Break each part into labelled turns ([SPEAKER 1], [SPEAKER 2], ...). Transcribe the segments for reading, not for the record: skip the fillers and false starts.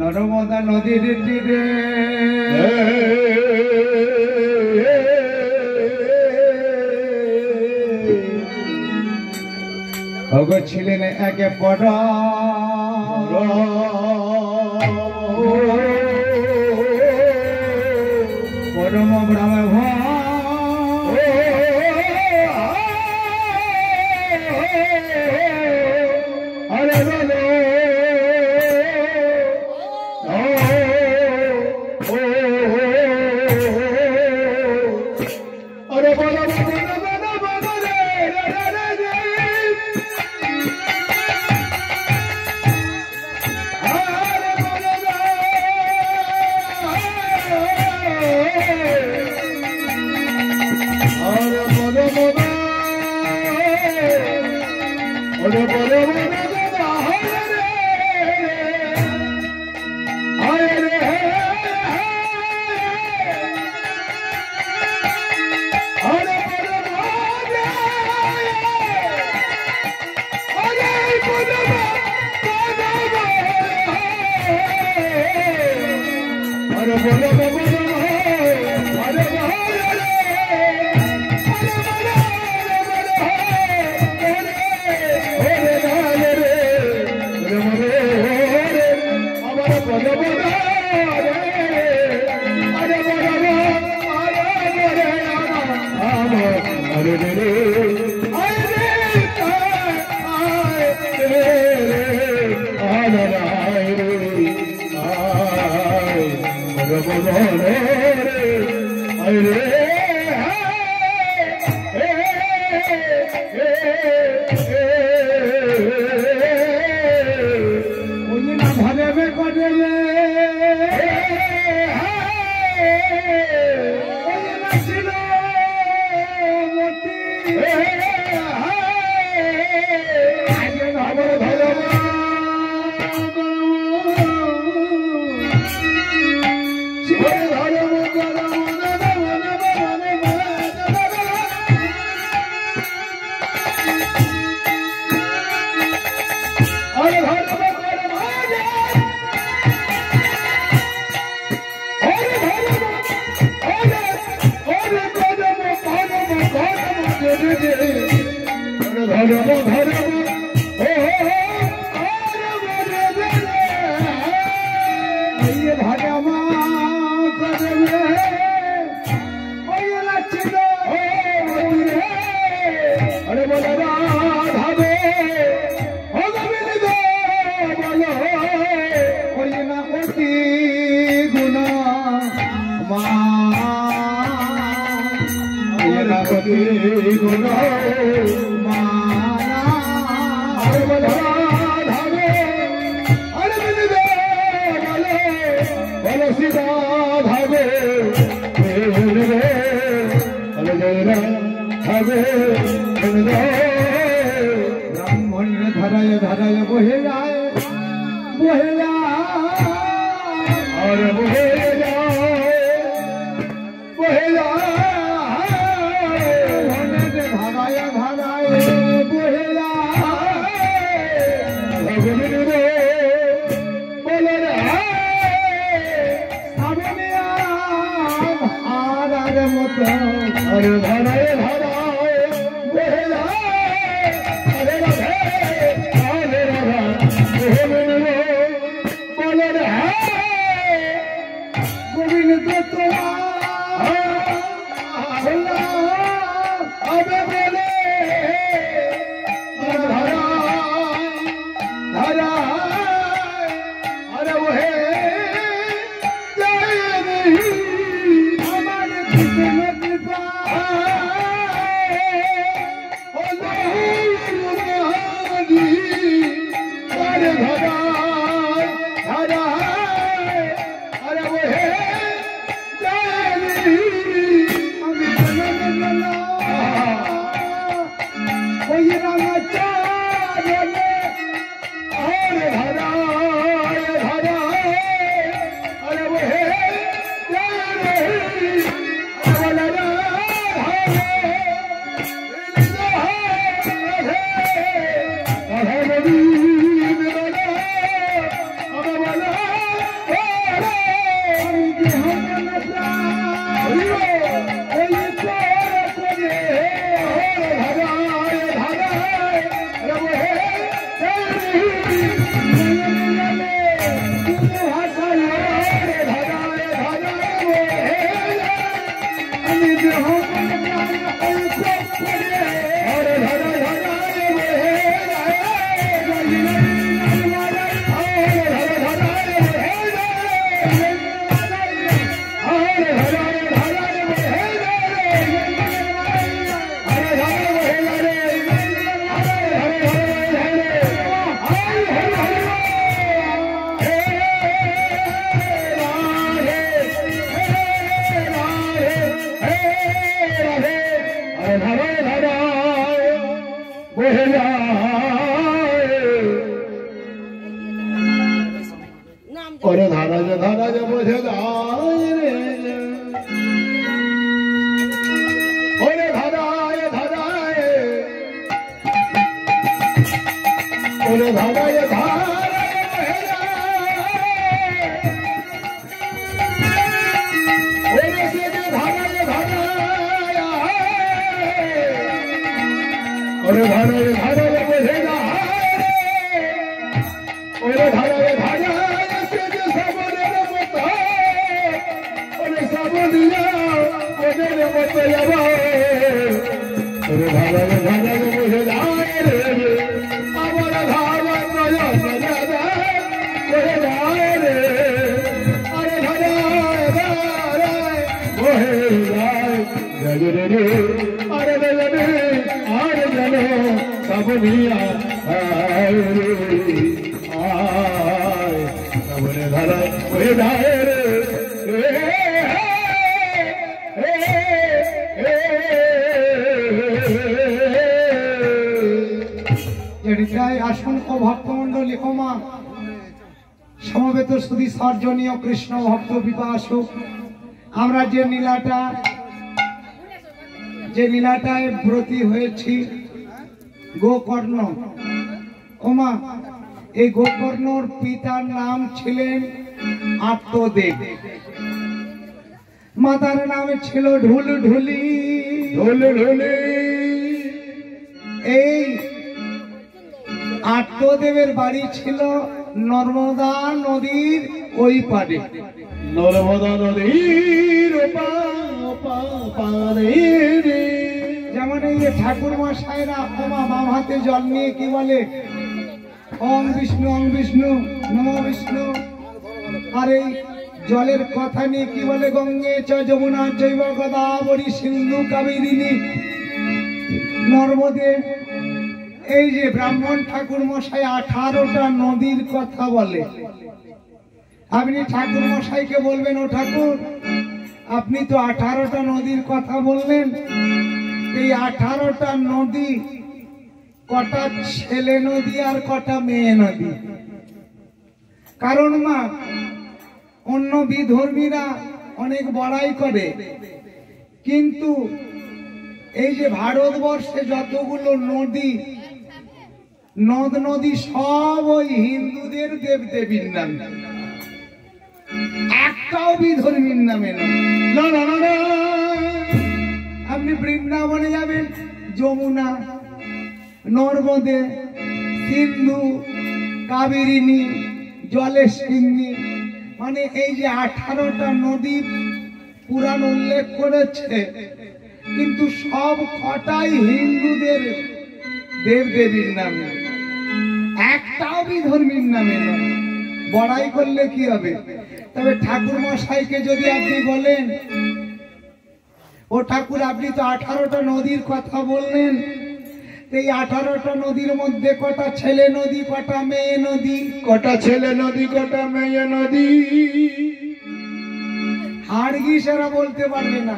[SPEAKER 1] নর্মদা নদীর তীরে ছিলেন একে পরম ব্রহ্ম
[SPEAKER 2] Bye. ধারা যে বোঝে যায় রে ওরে ধারায় ধারায় ওরে ধারায় ধারায় ওরে সে যে ধারায় ধারায় ওরে ধারায় ধারায় বোঝে যায় ওরে ধারায় ধারায় সে যে সাবনের মতো ওরে সাবনিয়া ওদের মতো যাবো ওরে ধারায় ধারায় বোঝে যায় রে আমার ধারায় নয়ন যায় ওরে যায় রে আরে ধারায় ধারায় বোঝে যায় জগরে রে আরে জগরে আরে জানো সাবনিয়া আয় রে আয় সাবনে ধারায় বোঝে যায় রে
[SPEAKER 1] আসংখ্য ভক্তমন্ডলী ক্ষমা সমবেত সুধী সর্জনীয় কৃষ্ণ ভক্ত বিপাসক আমরা যে লীলাটায় ব্রতী হয়েছি গোকর্ণ ক্ষমা এই গোকর্ণর পিতার নাম ছিলেন আত্মদেব মাতার নাম ছিল ঢুলঢুলি
[SPEAKER 2] ঢুলঢুলি
[SPEAKER 1] এই আত্মদেবের বাড়ি ছিল নর্মদা নদীর ওই পারে
[SPEAKER 2] নর্মদা নদীর পারে
[SPEAKER 1] যেমন এই যে ঠাকুর মশাইরা ক্ষমা বাম হাতে জল নিয়ে কি বলে ওম বিষ্ণু নমো বিষ্ণু আর এই জলের কথা নিয়ে কি বলে গঙ্গে চ যমুনা চৈব গোদাবরী সিন্ধু কাবেরী নর্মদে এই যে ব্রাহ্মণ ঠাকুর মশাই 18টা নদীর কথা বলে আপনি ঠাকুর মশাইকে বলবেন ও ঠাকুর আপনি তো 18টা নদীর কথা বললেন এই 18টা নদী কটা ছেলে নদী আর কটা মেয়ে নদী কারণ মা অন্য বিধর্মীরা অনেক বড়াই করে কিন্তু এই যে ভারতবর্ষে যতগুলো নদ নদী সব ওই হিন্দুদের দেবদেবীর নামে একটাও বিধর্মীর নামে না না না না আপনি বৃন্দাবনে যাবেন যমুনা নর্মদে সিন্ধু কাবেরিনী জলেশিনী মানে এই যে 18টা নদী পুরাণ উল্লেখ করেছে কিন্তু সব কটাই হিন্দুদের দেবদেবীর নামে একটাও বিধর্মীর নামে নয় বড়াই করলে কি হবে তবে ঠাকুর মশাইকে যদি আপনি বলেন ও ঠাকুর আপনি তো 18টা নদীর কথা বললেন এই 18টা নদীর মধ্যে কটা ছেলে নদী কটা মেয়ে নদী
[SPEAKER 2] কটা ছেলে নদী কটা মেয়ে নদী
[SPEAKER 1] হাড়গিসেরা বলতে পারবে না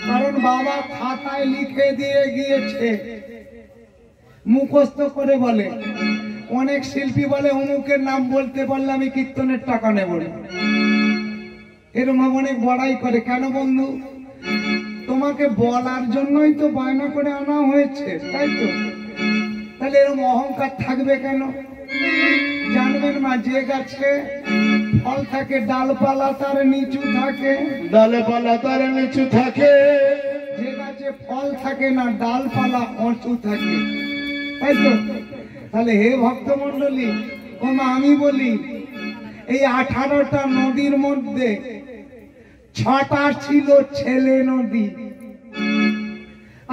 [SPEAKER 1] কারণ বাবা খাতায় লিখে দিয়ে গিয়েছে মুখস্থ করে বলে অনেক শিল্পী বলে অমুকের নাম বলতে পারলে আমি কীর্তনের টাকা নেব না এরকম অনেক বড়াই করে কেন বন্ধু তোমাকে বলার জন্যই তো বায়না করে আনা হয়েছে তাই তো তাহলে এরকম অহংকার থাকবে কেন জানবেন মা যে গাছে ফল থাকে ডালপালা তার নিচু থাকে
[SPEAKER 2] ডালপালা তার নিচু থাকে
[SPEAKER 1] যে গাছে ফল থাকে না ডালপালা উঁচু থাকে তাই তো তাহলে হে ভক্তমন্ডলী আমি বলি এই 18টা নদীর মধ্যে 6টা ছিল ছেলে নদী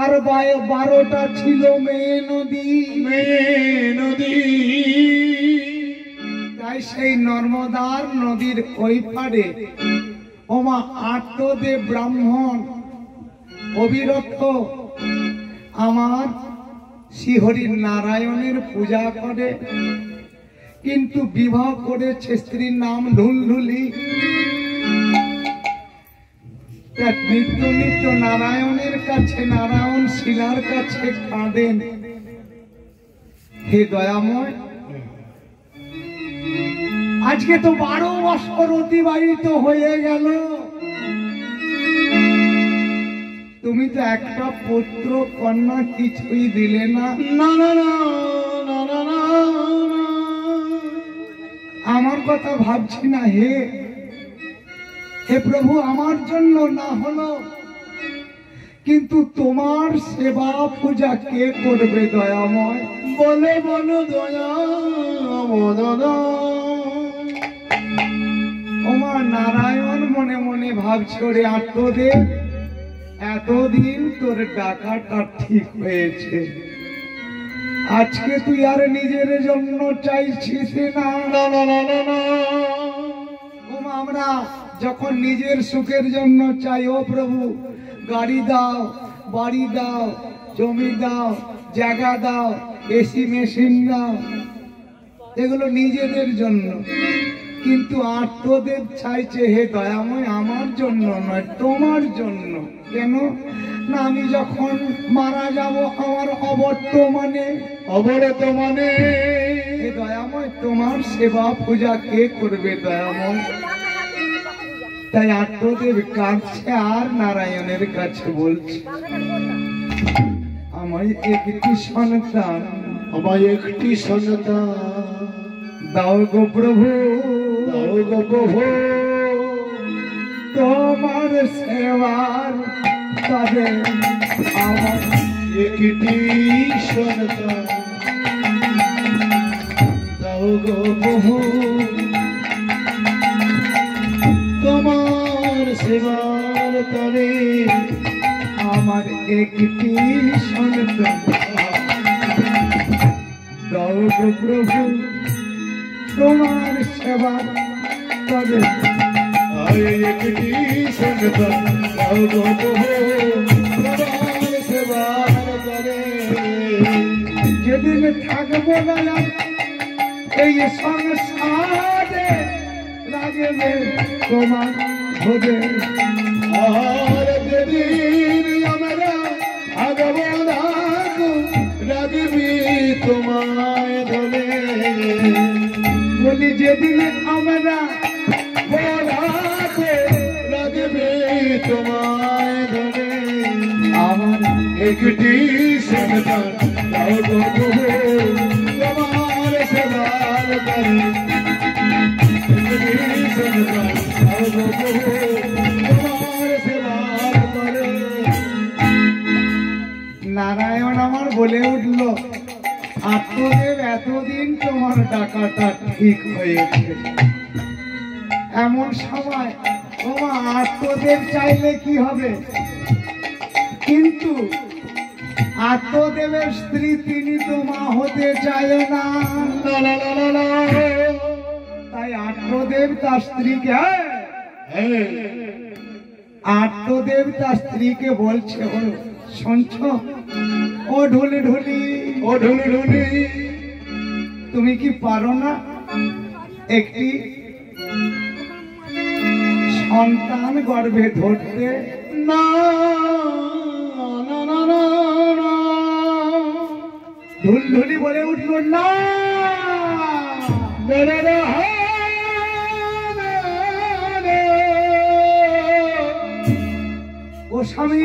[SPEAKER 1] আর 12টা ছিল মেয়ে নদী তাই সেই নর্মদার নদীর ওই পারে ওমা আত্মদেব ব্রাহ্মণ অবিরত আমার শ্রীহরি নারায়ণের পূজা করে কিন্তু বিবাহ করেছে স্ত্রীর নাম ঢুলঢুলি নিত্য নিত্য নারায়ণের কাছে নারায়ণ শিলার কাছে কাঁদেন হে দয়াময় আজকে তো 12 বছর অতিবাহিত হয়ে গেল, তুমি তো একটা পুত্র কন্যা কিছুই দিলে না।
[SPEAKER 2] না না না না না না,
[SPEAKER 1] আমার কথা ভাবছি না হে প্রভু, আমার জন্য না হলো, কিন্তু তোমার সেবা পূজা কে করবে দয়াময়?
[SPEAKER 2] বলে বলো দয়া দাদা।
[SPEAKER 1] ওমা নারায়ণ মনে মনে ভাবছো রে আত্মদেব, এতদিন তোর ডাকাটা ঠিক হয়েছে, আজকে তুই আর নিজের জন্য চাইছিস না।
[SPEAKER 2] না না না না না,
[SPEAKER 1] ওমা আমরা যখন নিজের সুখের জন্য চাই, ও প্রভু গাড়ি দাও, বাড়ি দাও, জমি দাও, জায়গা দাও, এসি মেশিন দাও, এগুলো নিজেদের জন্য, কিন্তু আত্মদেব চাইছে হে দয়াময় আমার জন্য নয়, তোমার জন্য। কেন না, আমি যখন মারা যাব আমার অবর্তমানে হে দয়াময় তোমার সেবা পূজা কে করবে দয়াময়? তাই আত্মদেব কাঁদছে আর নারায়ণের কাছে বলছে, আমায় একটি সন্তান,
[SPEAKER 2] আমায় একটি সন্তান
[SPEAKER 1] দাও গো প্রভু,
[SPEAKER 2] দাও গো প্রভু,
[SPEAKER 1] তোমার সেবার তবে আমার
[SPEAKER 2] একটি সন্তান দাও গো প্রভু, তোমার সেবার তরে
[SPEAKER 1] আমার একটি সন্তান দাও গো প্রভু, তোমার সেবার তবে
[SPEAKER 2] একটি সন্তান দাও গো প্রভু, তোমার সেবার তরে।
[SPEAKER 1] যেদিন থাকবো না এই সংসারে রাগবে তোমার ভোগে,
[SPEAKER 2] আর যেদিন আমরা আগব রাগবি তোমায় ধরে।
[SPEAKER 1] বলি যেদিন আমরা
[SPEAKER 2] রাগবি তোমায় ধরে।
[SPEAKER 1] আমার
[SPEAKER 2] একটি সন্তান দাও গো প্রভু, তোমার সেবার করে। একটি সন্তান দাও গো প্রভু, তোমার সেবার করে।
[SPEAKER 1] নারায়ণ আমার বলে উঠল, আত্মদেব এতদিন তোমার ডাকাটা ঠিক হয়েছে, এমন সময় তোমার আত্মদেব চাইলে কি হবে? কিন্তু আত্মদেবের স্ত্রী তিনি তো মা হতে চায় না,
[SPEAKER 2] না না না না না,
[SPEAKER 1] তাই আত্মদেব তার স্ত্রীকে আত্মদেব তার স্ত্রীকে বলছে, ও শুনছ ও ঢুলি ঢুলি,
[SPEAKER 2] ও ঢুলি ঢুলি,
[SPEAKER 1] তুমি কি পারো না একটি সন্তান গর্ভে ধরতে?
[SPEAKER 2] না না না না না,
[SPEAKER 1] ঢুলঢুলি বলে উঠল, না
[SPEAKER 2] না না না,
[SPEAKER 1] ও স্বামী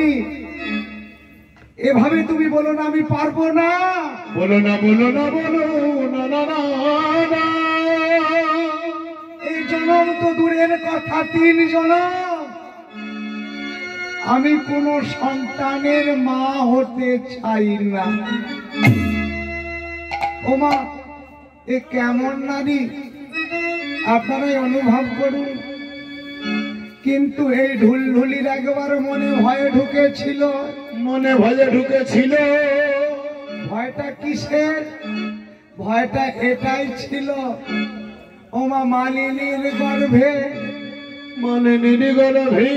[SPEAKER 1] এভাবে তুমি বলো না, আমি পারবো না।
[SPEAKER 2] বলো না বলো না বলো না না না না,
[SPEAKER 1] এই জনম তো দূরের কথা, 3 জনম আমি কোন সন্তানের মা হতে চাই না। ও মা, এ কেমন নারী আপনারাই অনুভব করুন। কিন্তু এই ঢুলঢুলির একবার মনে ভয়ে ঢুকেছিল।
[SPEAKER 2] মনে ভয়ে ঢুকেছিল।
[SPEAKER 1] ভয়টা কিসের? ভয়টা এটাই ছিল, ওমা মালিনীর গর্ভে,
[SPEAKER 2] মালিনীর গর্ভে,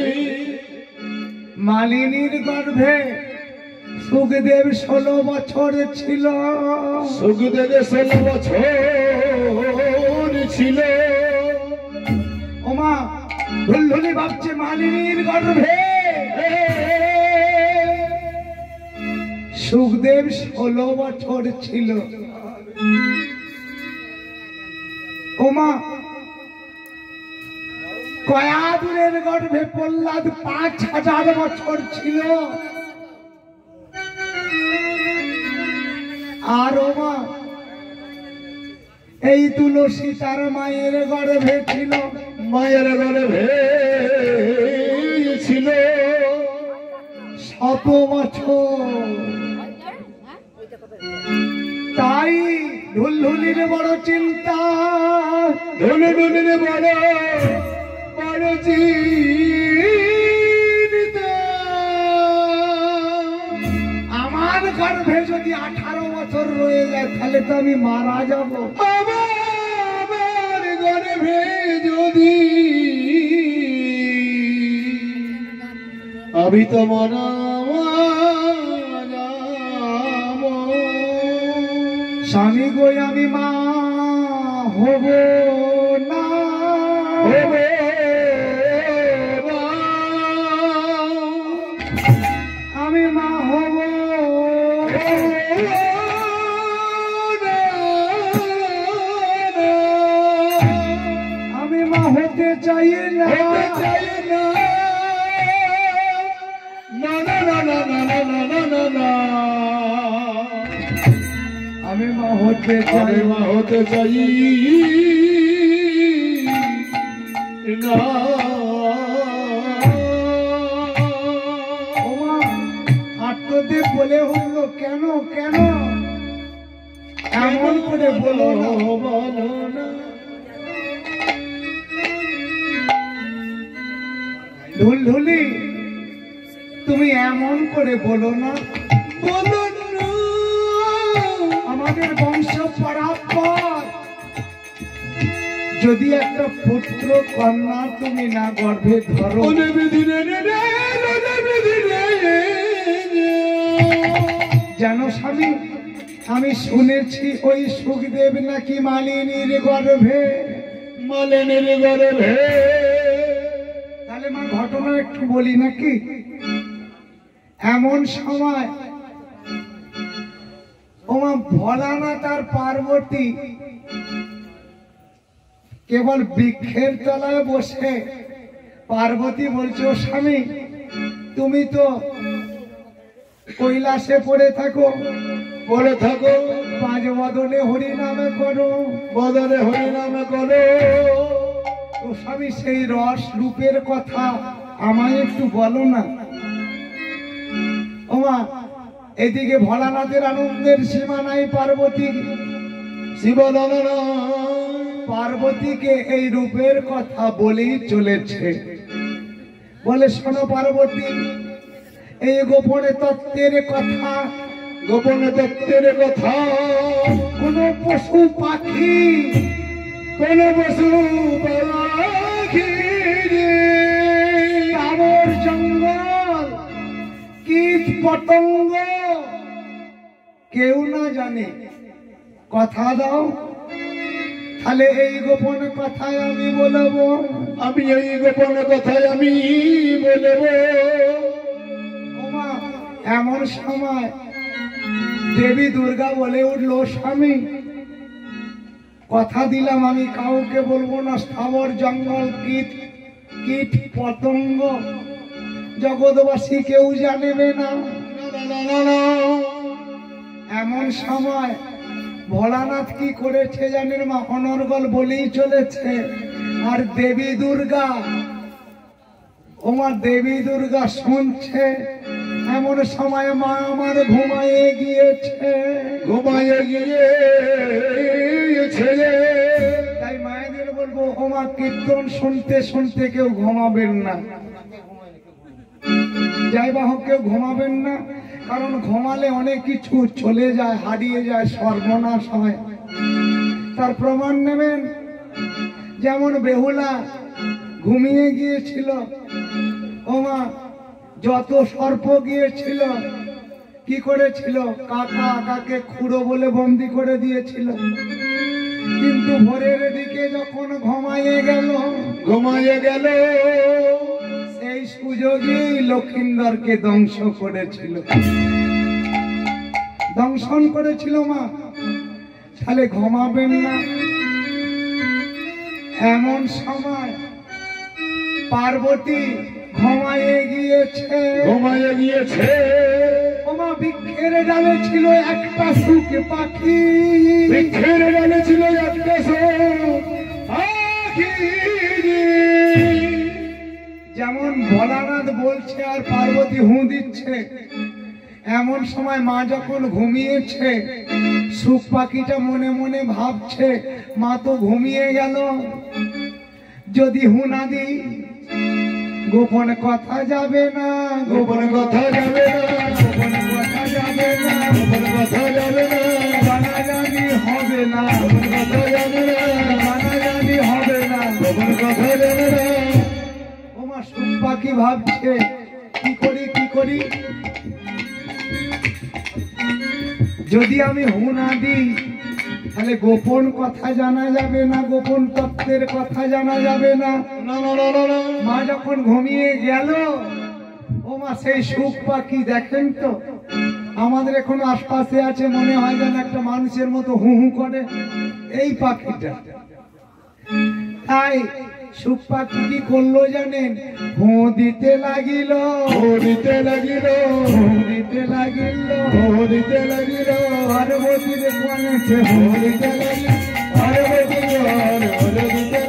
[SPEAKER 1] মালিনীর গর্ভে সুখদেব 16 বছর ছিল।
[SPEAKER 2] সুখদেব 16 বছর ছিল।
[SPEAKER 1] ওমা ঢুলঢুলি ভাবছে মালিনীর গর্ভে সুখদেব 16 বছর ছিল। ওমা কয়াদুরের গর্ভে প্রহ্লাদ ৫,০০০ বছর ছিল। আর মা এই তুলসী তার মায়ের গর্ভে ছিল,
[SPEAKER 2] মায়ের গর্ভে ছিল
[SPEAKER 1] ১০০ বছর। তাই ঢুলঢুলির বড় চিন্তা,
[SPEAKER 2] ঢুলঢুলির বড় বড় চিন্তা,
[SPEAKER 1] আমার গর্ভে যদি 18 বছর রয়ে যায় তাহলে তো আমি মারা যাব।
[SPEAKER 2] আমার গর্ভে যদি আমি তো মারা যাব।
[SPEAKER 1] স্বামী গো আমি মা হব না, আমি মা হব আমি মা হতে চাই না, আমি মা হতে চাই,
[SPEAKER 2] মা হতে চাই না।
[SPEAKER 1] ওমা আত্মদেব বলে উঠলো, কেন কেন এমন করে বলো না,
[SPEAKER 2] বলো না।
[SPEAKER 1] ঢুলঢুলি তুমি এমন করে বলো না,
[SPEAKER 2] বলো না।
[SPEAKER 1] আমাদের বংশ পরাপর যদি একটা পুত্র কন্যা তুমি না গর্ভে ধরো, জানো স্বামী আমি শুনেছি ওই সুখদেব নাকি মালিনীর গর্ভে,
[SPEAKER 2] মালিনীর গর্ভে।
[SPEAKER 1] তাহলে মা ঘটনা একটু বলি নাকি। এমন সময় ওমা ভোলানাথ আর পার্বতী কেবল বৃক্ষের তলায় বসে, পার্বতী বলছে ও স্বামী তুমি তো কৈলাসে পড়ে থাকো,
[SPEAKER 2] পড়ে থাকো,
[SPEAKER 1] 5 বদনে হরি নামে করো,
[SPEAKER 2] বদলে হরি নামে করো।
[SPEAKER 1] তো স্বামী সেই রস রূপের কথা আমায় একটু বলো না। ওমা এদিকে ভোলানাথের আনন্দের সীমা নাই, পার্বতী
[SPEAKER 2] শিবনন্দন
[SPEAKER 1] পার্বতীকে এই রূপের কথা বলেই চলেছে। বলে শোনো পার্বতী, এই গোপনে তত্ত্বের কথা,
[SPEAKER 2] গোপনে তত্ত্বের কথা,
[SPEAKER 1] কোন পশু পাখি,
[SPEAKER 2] কোন পশু পাখি,
[SPEAKER 1] তাবর জঙ্গল, কীট পতঙ্গ কেউ না জানে। কথা দাও, তাহলে এই গোপন কথায় আমি বলবো,
[SPEAKER 2] আমি এই গোপন কথায় আমি বলবো।
[SPEAKER 1] ওমা এমন সময় দেবী দুর্গা বলে উঠলো, স্বামী কথা দিলাম আমি কাউকে বলবো না, স্থাবর জঙ্গল কীট কীট পতঙ্গ জগৎবাসী কেউ জানেবে না। এমন সময় ভোলানাথ কি করেছে জানেন মা, অনর্গল বলেই চলেছে। আর দেবী দুর্গা, ওমা দেবী দুর্গা শুনছে। এমন সময় মা আমার ঘুমায়ে গিয়েছে,
[SPEAKER 2] ঘুমাইয়ে গিয়েছে।
[SPEAKER 1] তাই মায়েদের বলবো ওমা কীর্তন শুনতে শুনতে কেউ ঘুমাবেন না, যাই বা হোক কেউ ঘুমাবেন না, কারণ ঘুমালে অনেক কিছু চলে যায়, হারিয়ে যায়, সর্বনাশ হয়। তার প্রমাণ নেবেন, যেমন বেহুলা ঘুমিয়ে গিয়েছিল, ওমা যত সর্প গিয়েছিল কি করেছিল, কাকা আকাকে খুঁড়ো বলে বন্দি করে দিয়েছিল। কিন্তু ভোরের দিকে যখন ঘুমাইয়ে গেল, সেই সুযোগে লক্ষিন্দরকে দংশন করেছিল মা। তাহলে ঘুমাবেন না। এমন সময় পার্বতী ঘুমায়ে গিয়েছে। ওমা বৃক্ষের ডালে ছিল একটা সুখ পাখি, যেমন ভোলানাথ বলছে আর পার্বতী হু দিচ্ছে, এমন সময় মা যখন ঘুমিয়েছে সুখ পাখিটা মনে মনে ভাবছে মা তো ঘুমিয়ে গেল, যদি হু না দিই গোপন কথা যাবে না, জানাজানি হবে না, ওমা সুখ পাখি ভাবছে কি করি, যদি আমি হু না দিই তাহলে গোপন কথা জানা যাবে না, গোপন তত্ত্বের কথা জানা যাবে না। মা যখন ঘুমিয়ে গেল, ও মা সেই সুখ পাখি দেখেন তো আমাদের এখন আশপাশে আছে, মনে হয় যেন একটা মানুষের মতো হু হু করে এই পাখিটা। তাই সুখ পাখি কি করলো জানেন, হু দিতে লাগিল, পার্বতীর কোণেতে হু দিতে লাগিল, পার্বতীর কোণেতে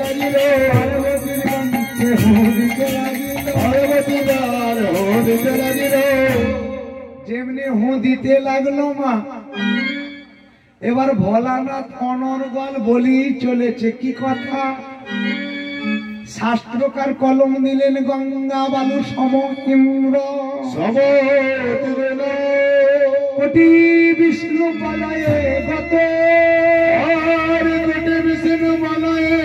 [SPEAKER 1] হু দিতে লাগিল। যেমনি হু দিতে লাগলো মা, এবার ভোলানাথ অনর্গল বলেই চলেছে কি কথা, শাস্ত্রকার কলম দিলেন গঙ্গা বালু সম ইন্দ্র, কোটি বিষ্ণু বলয়ে গত, কোটি বিষ্ণু বলয়ে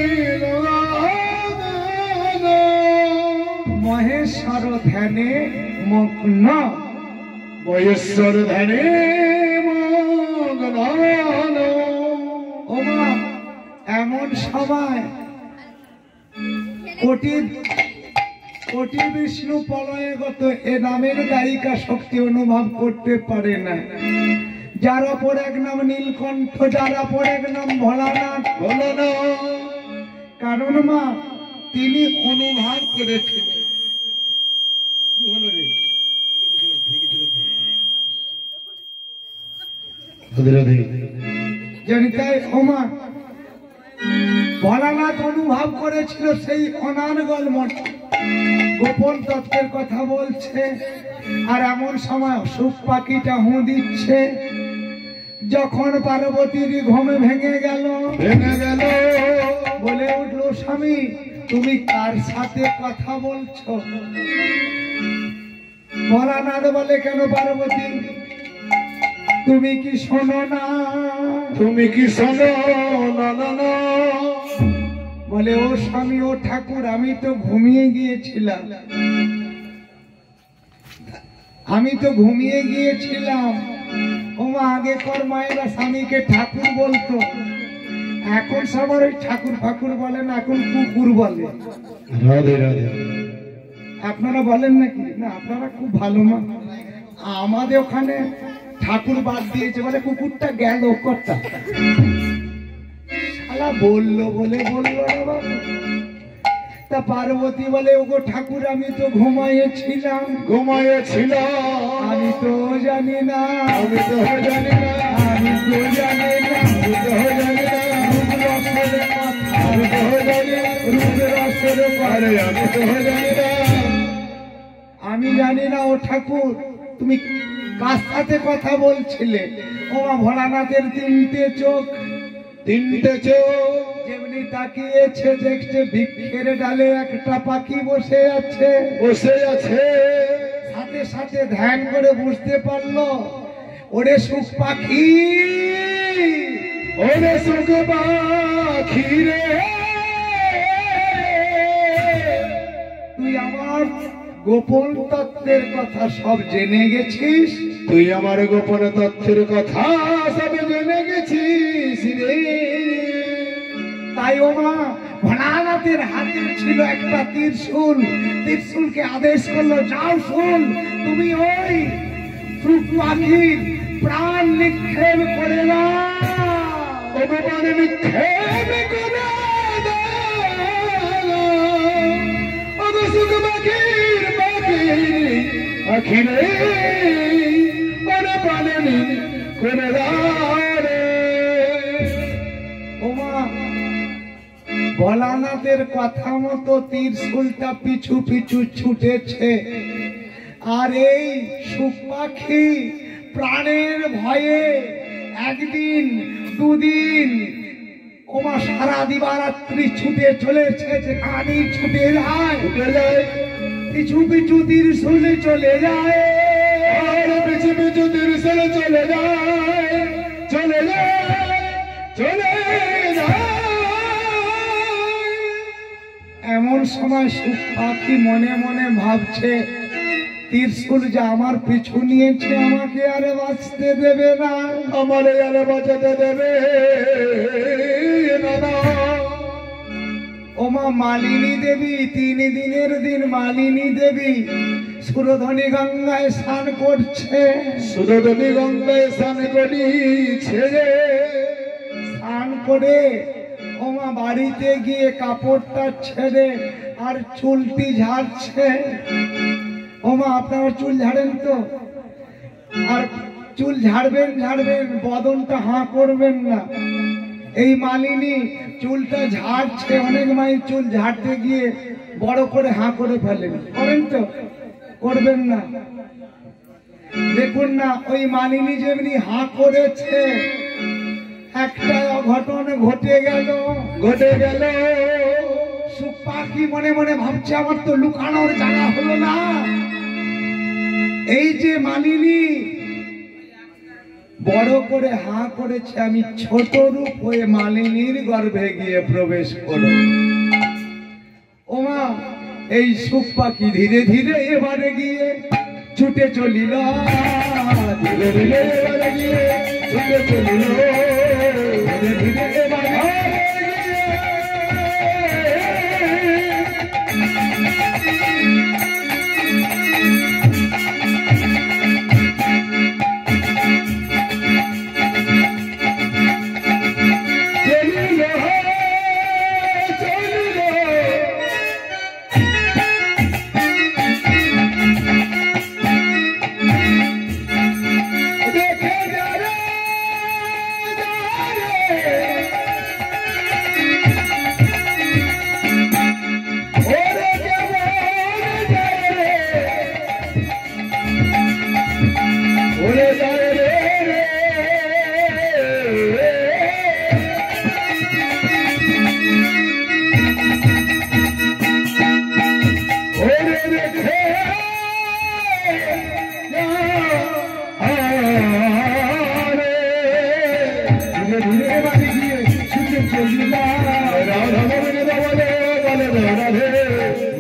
[SPEAKER 1] মহেশ্বর ধ্যানে মগ্ন,
[SPEAKER 2] মহেশ্বর ধ্যানে মগ্ন।
[SPEAKER 1] ওমা এমন সময় কোটি বিষ্ণু পলয়ে গত এ নামের গায়িকা শক্তি অনুভব করতে পারে না, যার অপর এক নাম নীলকণ্ঠ, যার অপর এক নাম ভোলানাথ। কারণ মা তিনি অনুভব করেছিলেন। কি হলো রে? জানি তাই ওমা ভোলানাথ অনুভব করেছিল সেই অনার্গল মন গোপন তত্ত্বের কথা বলছে, আর এমন সময় সুখ পাখিটা হু দিচ্ছে। যখন পার্বতীর ঘুমে ভেঙে গেল, বলে উঠলো স্বামী তুমি কার সাথে কথা বলছো? ভোলানাথ বলে কেন পার্বতী তুমি কি শোনো না? বলে ও স্বামী ও ঠাকুর আমি তো ঘুমিয়ে গিয়েছিলাম। ও আগেকার মায়েরা স্বামীকে ঠাকুর বলতো, এখন সবার ওই ঠাকুর ফাকুর বলে না, এখন কুকুর বলে। আপনারা বলেন নাকি? না আপনারা খুব ভালো মা। আমাদের ওখানে ঠাকুর বাদ দিয়েছে, বলে কুকুরটা গেল কর্তা, শালা বললো বলে বললো না বাবু। তা পার্বতী বলে ওগো ঠাকুর আমি তো ঘুমাইয়েছিলাম, আমি তো জানি না, আমি জানি না। ও ঠাকুর তুমি কার সাথে কথা বলছিলে? ও ভোলানাথের তিনটে চোখ যেমনি তাকিয়েছে দেখছে বৃক্ষের ডালে একটা পাখি বসে আছে। সাথে সাথে ধ্যান করে বুঝতে পারলো ওরে সুখ পাখি, রে তুই আমার গোপন তত্ত্বের কথা সব জেনে গেছিস। রে তাই ও মা ভোলানাথের হাতে ছিল একটা ত্রিশূলকে আদেশ করলো যাও শুন তুমি ওই সুখ পাখির প্রাণ নিক্ষেপ করে না, ওমা ভোলানাথের কথা মতো ত্রিশূলটা পিছু পিছু ছুটেছে, আর এই সুখ পাখি প্রাণের ভয়ে একদিন দুদিন ওমা সারা দিবারাত্রি ছুটে চলেছে, যেখানেই ছুটে যায় পিছু পিছু ত্রিশূলে চলে যায়,
[SPEAKER 2] পিছু পিছু ত্রিশূলে চলে যায়, চলে যায়, চলে যায়।
[SPEAKER 1] এমন সময় সুখ পাখি মনে মনে ভাবছে, ত্রিশূল যে আমার পিছু নিয়েছে আমাকে আরে বাঁচতে দেবে না,
[SPEAKER 2] আমার আরে বাঁচাতে দেবে না।
[SPEAKER 1] ওমা মালিনী দেবী 3 দিনের দিন মালিনী দেবী সুরধনী গঙ্গায় স্নান করছে,
[SPEAKER 2] সুরধনী গঙ্গায় স্নান করিছে,
[SPEAKER 1] স্নান করে ওমা বাড়িতে গিয়ে কাপড়টা ছেড়ে আর চুলটি ঝাড়ছে। ওমা আপনারা চুল ঝাড়েন তো? আর চুল ঝাড়বেন বদনটা হাঁ করবেন না। এই মালিনী চুলটা ঝাড়ছে, অনেক মাই চুল ঝাড়তে গিয়ে বড় করে হাঁ করে ফেলেন, করেন তো? করবেন না। দেখুন না ওই মালিনী যেমনি হাঁ করেছে, একটা অঘটন ঘটে গেল। সুখ পাখি মনে মনে ভাবছে আমার তো লুকানোর জায়গা হলো না। এই যে মালিনী বড় করে হাঁ করেছে, আমি ছোট রূপ হয়ে মালিনীর গর্ভে গিয়ে প্রবেশ করব। ওমা এই সুখ পাখি ধীরে ধীরে এবারে গিয়ে ছুটে চলিল, ধীরে ধীরে এবারে গিয়ে ছুটে চলিল, ধীরে ধীরে এবারে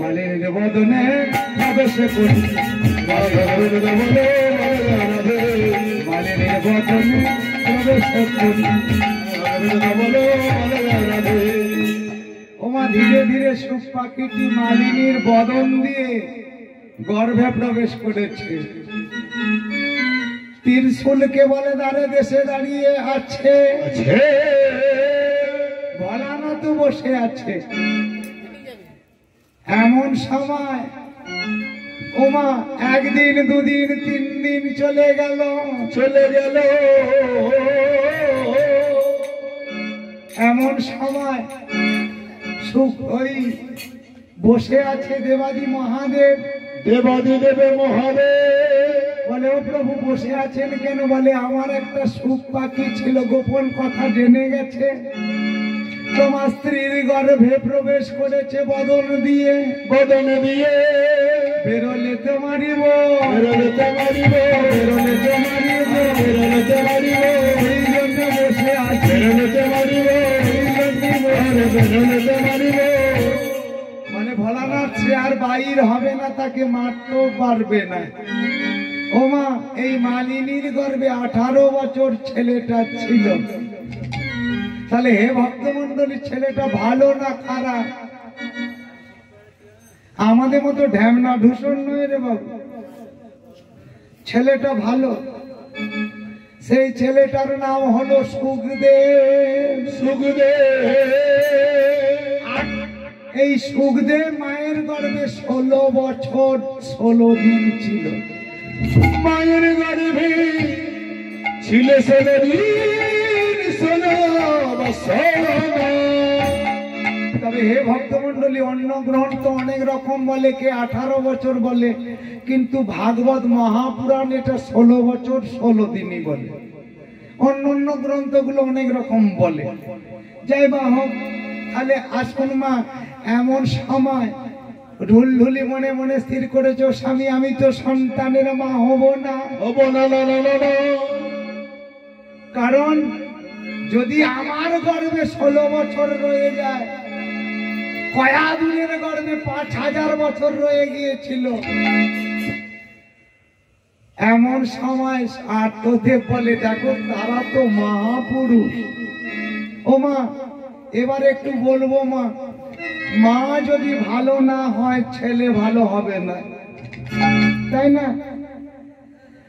[SPEAKER 1] মালিনীর বদনে প্রবেশ করি, মালিনীর বদনে প্রবেশ করি। ওমা ধীরে ধীরে সুখ পাখিটি মালিনীর বদন দিয়ে গর্ভে প্রবেশ করেছে। ত্রিশূলকে বলে দাঁড়ে দেশে দাঁড়িয়ে আছে, ভোলানাথ বসে আছে। এমন সময় ওমা একদিন দুদিন 3 দিন চলে গেল। এমন সময় সুখ ওই বসে আছে দেবাদি মহাদেব। বলে ও প্রভু বসে আছেন কেন? বলে আমার একটা সুখ পাখি ছিল, গোপন কথা জেনে গেছে, তোমার স্ত্রীর গর্ভে প্রবেশ করেছে বদন দিয়ে। বেরোলে তো মারিব, এই জন্য বসে আছে, মানে ভোলানাথ সে আর বাইর হবে না, তাকে মারতেও পারবে না। ওমা এই মালিনীর গর্ভে 18 বছর ছেলেটা ছিল। তাহলে হে ভক্তমন্ডলী, ছেলেটা ভালো না খারাপ? আমাদের মতো ঢ্যামনা দূষণ নয় রে বাবু, ছেলেটা ভালো। সেই ছেলেটার নাম হলো সুখদেব। এই সুখদেব মায়ের গর্ভে 16 বছর 16 দিন ছিল।
[SPEAKER 2] মায়ের গর্ভে ছিল 16 দিন 16
[SPEAKER 1] তবে হে ভক্তমন্ডলী, অন্য গ্রহণ তো অনেক রকম বলে, কে 18 বছর বলে, কিন্তু ভাগবত মহাপুরাণ এটা 16 বছর 16 দিনই বলে। অন্য অন্য গ্রন্থগুলো অনেক রকম বলে। যাই বা হোক, তাহলে আসুন মা, এমন সময় ঢুলঢুলি মনে মনে স্থির করেছো, স্বামী আমি তো সন্তানের মা হব না। কারণ যদি আমার গর্ভে 16 বছর রয়ে যায়, কয়া দূরের গর্ভে 5000 বছর রয়ে গিয়েছিল, এমন সময় আত্মদেব বলে দেখো তারা তো মহাপুরুষ। ও মা, এবার একটু বলবো মা, মা যদি ভালো না হয় ছেলে ভালো হবে না, তাই না?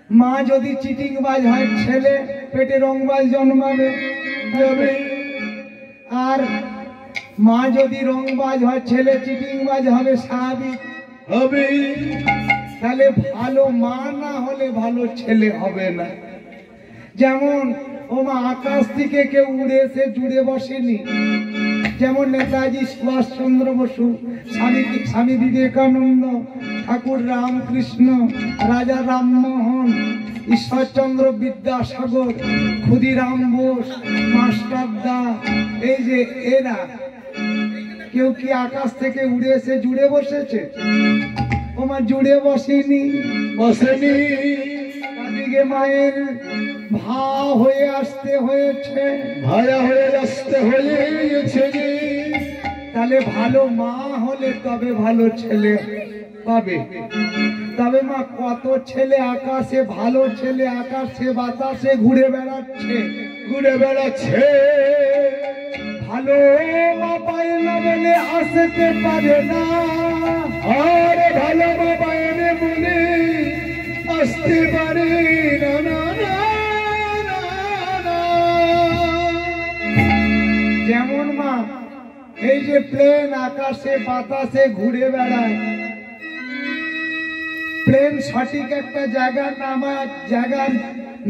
[SPEAKER 1] মা যদি চিটিংবাজ হয় ছেলে পেটে রংবাজ জন্মাবে। আর মা যদি রংবাজ হয় ছেলে চিটিংবাজ হবে, স্বাভাবিক হবে। তাহলে ভালো মা না হলে ভালো ছেলে হবে না। যেমন ও মা, আকাশ থেকে কেউ উড়ে এসে জুড়ে বসেনি। যেমন নেতাজি সুভাষচন্দ্র বসু, স্বামী বিবেকানন্দ, ঠাকুর রামকৃষ্ণ, রাজা রামমোহন, ঈশ্বরচন্দ্র বিদ্যাসাগর, ক্ষুদিরাম বোস, মাস্টার দা, এই যে এরা কেউ কি আকাশ থেকে উড়ে এসে জুড়ে বসেছে? ওমা জুড়ে বসেনি। তাদেরকে মায়ের ভা হয়ে আসতে হয়েছে,
[SPEAKER 2] ভায়া হয়ে আসতে হয়েছে।
[SPEAKER 1] তাহলে ভালো মা হলে তবে ভালো ছেলে পাবে। তবে মা, কত ছেলে আকাশে, ভালো ছেলে আকাশে বাতাসে ঘুরে বেড়াচ্ছে, ভালো মা পায় না বলে আসতে পারে না,
[SPEAKER 2] আর ভালো মা পায় না বলে আসতে পারে না।
[SPEAKER 1] যেমন মা, এই যে প্লেন আকাশে বাতাসে ঘুরে বেড়ায়, প্লেন সঠিক একটা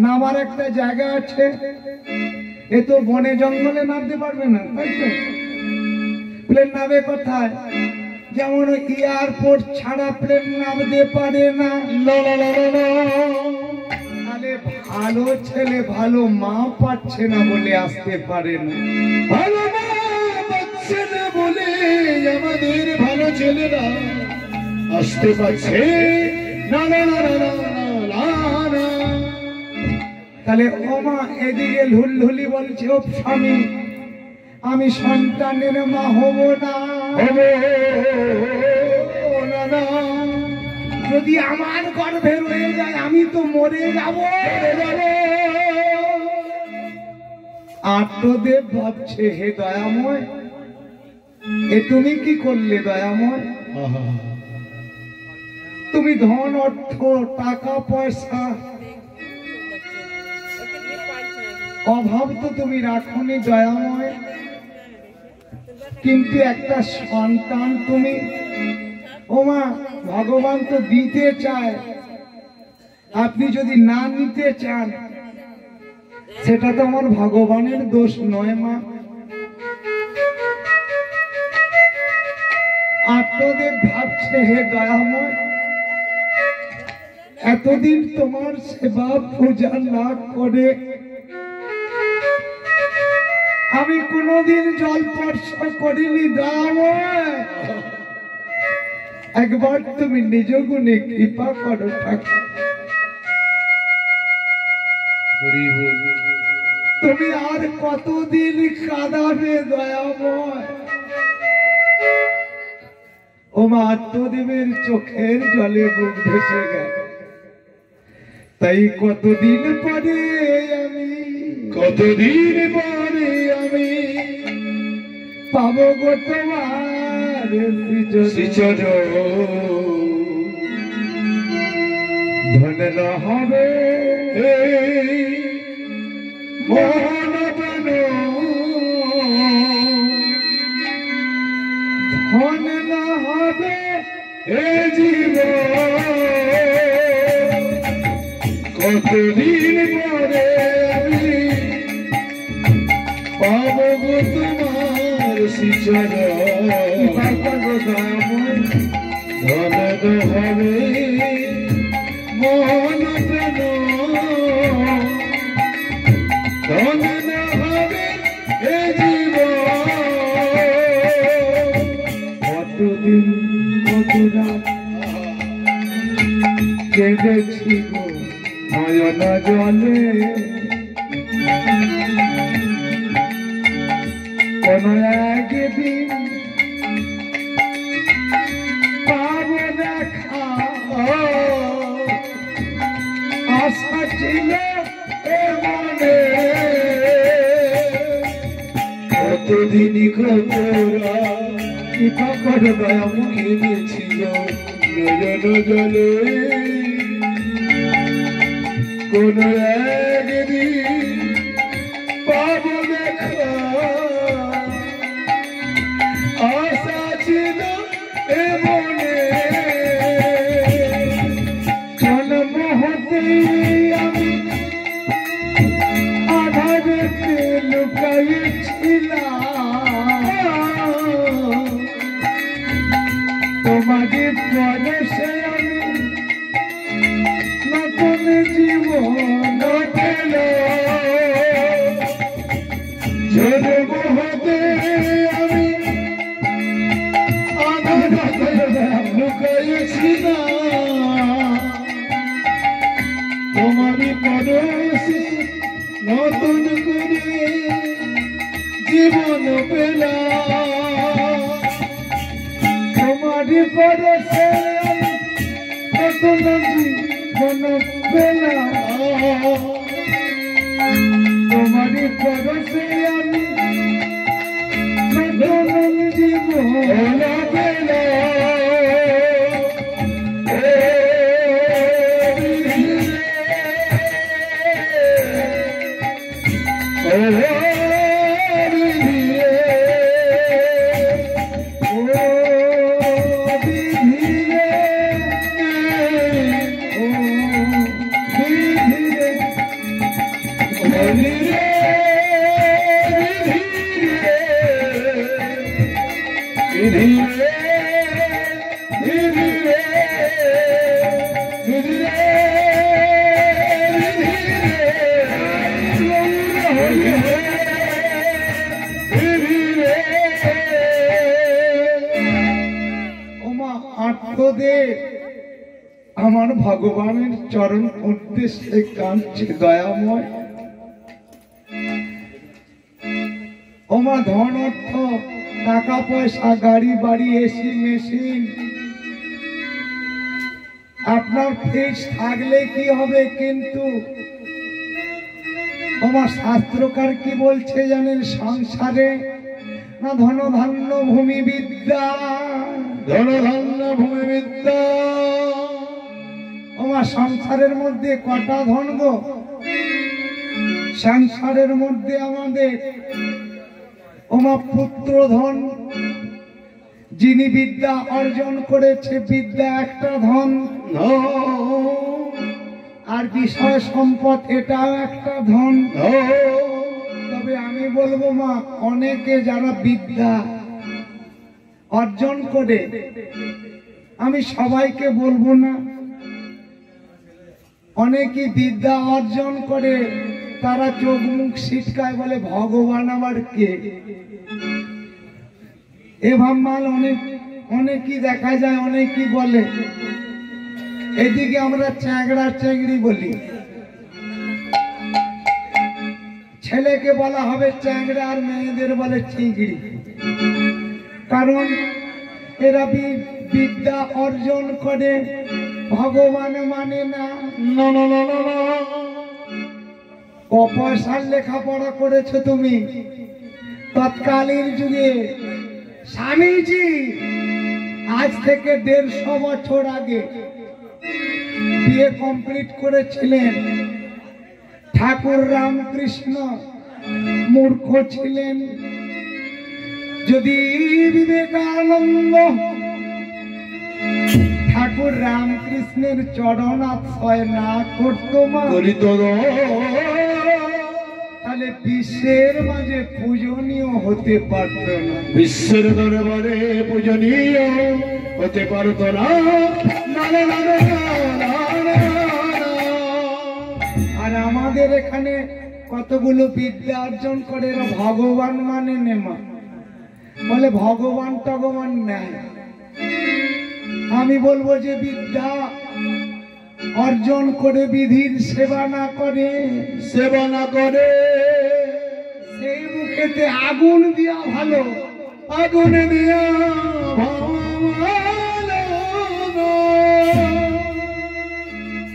[SPEAKER 1] নামার একটা জায়গা আছে। এ তো বনে জঙ্গলে নামতে পারবে না, তাই তো? প্লেন নামে কোথায়? যেমন এয়ারপোর্ট ছাড়া প্লেন নামতে পারে না। তাহলে ভালো ছেলে ভালো মা পাচ্ছে না বলে আসতে পারে না।
[SPEAKER 2] ভালো মা পাচ্ছে না বলে আমাদের ভালো ছেলেরা আসতে পারছে না।
[SPEAKER 1] তাহলে ও মা, এদিকে ঢুলঢুলি বলছে ও স্বামী, আমি সন্তানের মা হব না। যদি আমার গর্ভে রয়ে যায় আমি তো মরে যাব। আত্মদেব ভাবছে হে দয়াময়, এ তুমি কি করলে দয়াময়? তুমি ধন অর্থ টাকা পয়সা অভাব তো তুমি রাখনি দয়াময়, কিন্তু একটা সন্তান তুমি, ও মা, ভগবান তো দিতে চায়, আপনি যদি না নিতে চান সেটা তো আমার ভগবানের দোষ নয় মা। আত্মদেব ভাবছে হে দয়াময়, এতদিন তোমার সেবা পূজা না করে আমি কোনদিন জল স্পর্শ করিনি দয়াময়, একবার তুমি নিজ গুণে কৃপা করো ঠাকুর। তুমি আর কতদিন কাঁদাবে দয়াময়? ও মা, আত্মদেবের চোখের জলে বুক ভেসে গেল। তাই কতদিন পরে আমি পাবো গো তোমার শ্রীচরণ, ধন্য হবে মোহন বন, ধন্য হবে এ জীবন। কতদিন পরে আমি
[SPEAKER 2] পাবো গো তোমার শিচরণ ধন হবে মন প্রাণ ধন হবে এ জীবন
[SPEAKER 1] কতদিন কতরা কেঁদেছি গো নয়ন জলে কোন একদিন পাবো দেখা আশা ছিল এ মনে
[SPEAKER 2] কতদিনই খবরা কৃপা করে দয়া মুখে গেছিল নয়ন জলে কোন একদিন পাবো দেখা আশা ছিল এ মনে
[SPEAKER 1] জন্ম হতে আমি আধারেতে লুকাইছিলাম তোমাদের পরশে আমি নতুন জীবন পেলাম
[SPEAKER 2] জন্ম হতে আমি আধারে লুকাইছিলাম তোমারই পরশে নতুন করে জীবন পেলাম
[SPEAKER 1] তোমারই পরশে আমি নতুন জীবন পেলাম তোমারই পরশে আমি নতুন জীবন আমার ভগবানের চরণ উদ্দেশ্যে কাঁদছে দয়াময় ওমা ধন অর্থ টাকা পয়সা গাড়ি বাড়ি এসি মেশিন আপনার ফিক্স থাকলে কি হবে কিন্তু ওমা শাস্ত্রকার কি বলছে জানেন সংসারে না ধন ধান্য ভূমি বিদ্যা
[SPEAKER 2] ধন ধান্য ভূমি বিদ্যা
[SPEAKER 1] ওমা সংসারের মধ্যে কটা ধন গো সংসারের মধ্যে আমাদের ওমা পুত্র ধন যিনি বিদ্যা অর্জন করেছে বিদ্যা একটা ধন আর বিষয় সম্পদ এটাও একটা ধন তবে আমি বলবো মা অনেকে যারা বিদ্যা অর্জন করে আমি সবাইকে বলবো না অনেকে বিদ্যা অর্জন করে তারা চোখ মুখ ছিটকায় বলে ভগবান আমার কে এ ভাবমাল অনেকই দেখা যায় অনেকই বলে এদিকে আমরা চ্যাংড়া চ্যাংড়ি বলি ছেলেকে বলা হবে চ্যাংড়া আর মেয়েদের বলে চিংড়ি কারণ এরা বিদ্যা অর্জন করে ভগবান মানে না ক পয়সার লেখাপড়া করেছো তুমি তৎকালীন যুগে স্বামীজি আজ থেকে 150 বছর আগে বিয়ে কমপ্লিট করেছিলেন ঠাকুর রামকৃষ্ণ মূর্খ ছিলেন যদি বিবেকানন্দ ঠাকুর রামকৃষ্ণের চরণ আশ্রয় না করতো মা তাহলে বিশ্বের মাঝে পূজনীয় হতে পারত না।
[SPEAKER 2] বিশ্বের দরবারে পূজনীয় হতে পারত না।
[SPEAKER 1] আর আমাদের এখানে কতগুলো বিদ্যা অর্জন করে এরা ভগবান মানে নেমা, বলে ভগবান টগবান নেয়। আমি বলবো যে বিদ্যা অর্জন করে বিধির সেবা না করে সেই মুখেতে আগুন দিয়া ভালো,
[SPEAKER 2] আগুন দিয়া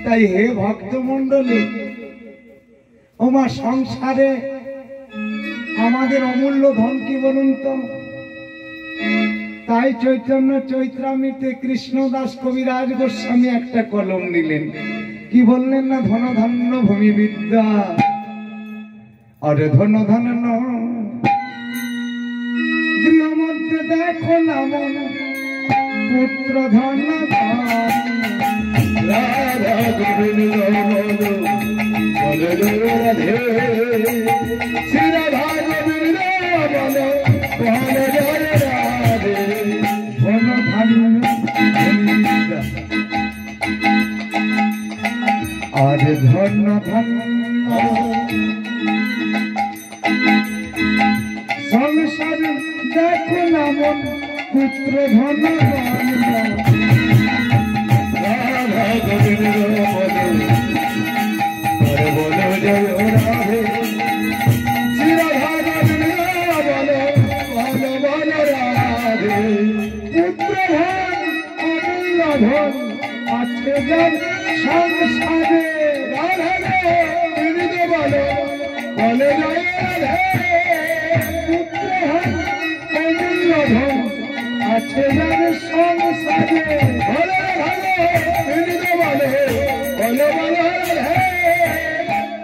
[SPEAKER 1] তাই হে ভক্ত মন্ডলী, ওমা সংসারে আমাদের অমূল্য ধন কি বলুন তো? তাই চৈতন্য চৈত্রামৃতে কৃষ্ণদাস কবিরাজ গোস্বামী একটা কলম দিলেন, কি বললেন না? ধন ধন্য ভূমি বিদ্যা, আরে ধন ধন্য গৃহ মধ্যে দেখো না মন পুত্র ধন
[SPEAKER 2] রাধা গোবিন্দ বলো রাধে, শ্রী রাধা গোবিন্দ বলো রাধে।
[SPEAKER 1] ধন ধন্য আর ধন ধন্য সংসার দেখো না মন পুত্র ধন
[SPEAKER 2] রাধা গোবিন্দ বলো জয় রাধে, শ্রী রাধা গোবিন্দ বলো রাধে।
[SPEAKER 1] পুত্র ধন অমূল্য ধন আছে যার সংসারে,
[SPEAKER 2] রাধে গোবিন্দ বলো জয় রাধে।
[SPEAKER 1] পুত্র ধন অমূল্য ধন আছে যার সংসারে,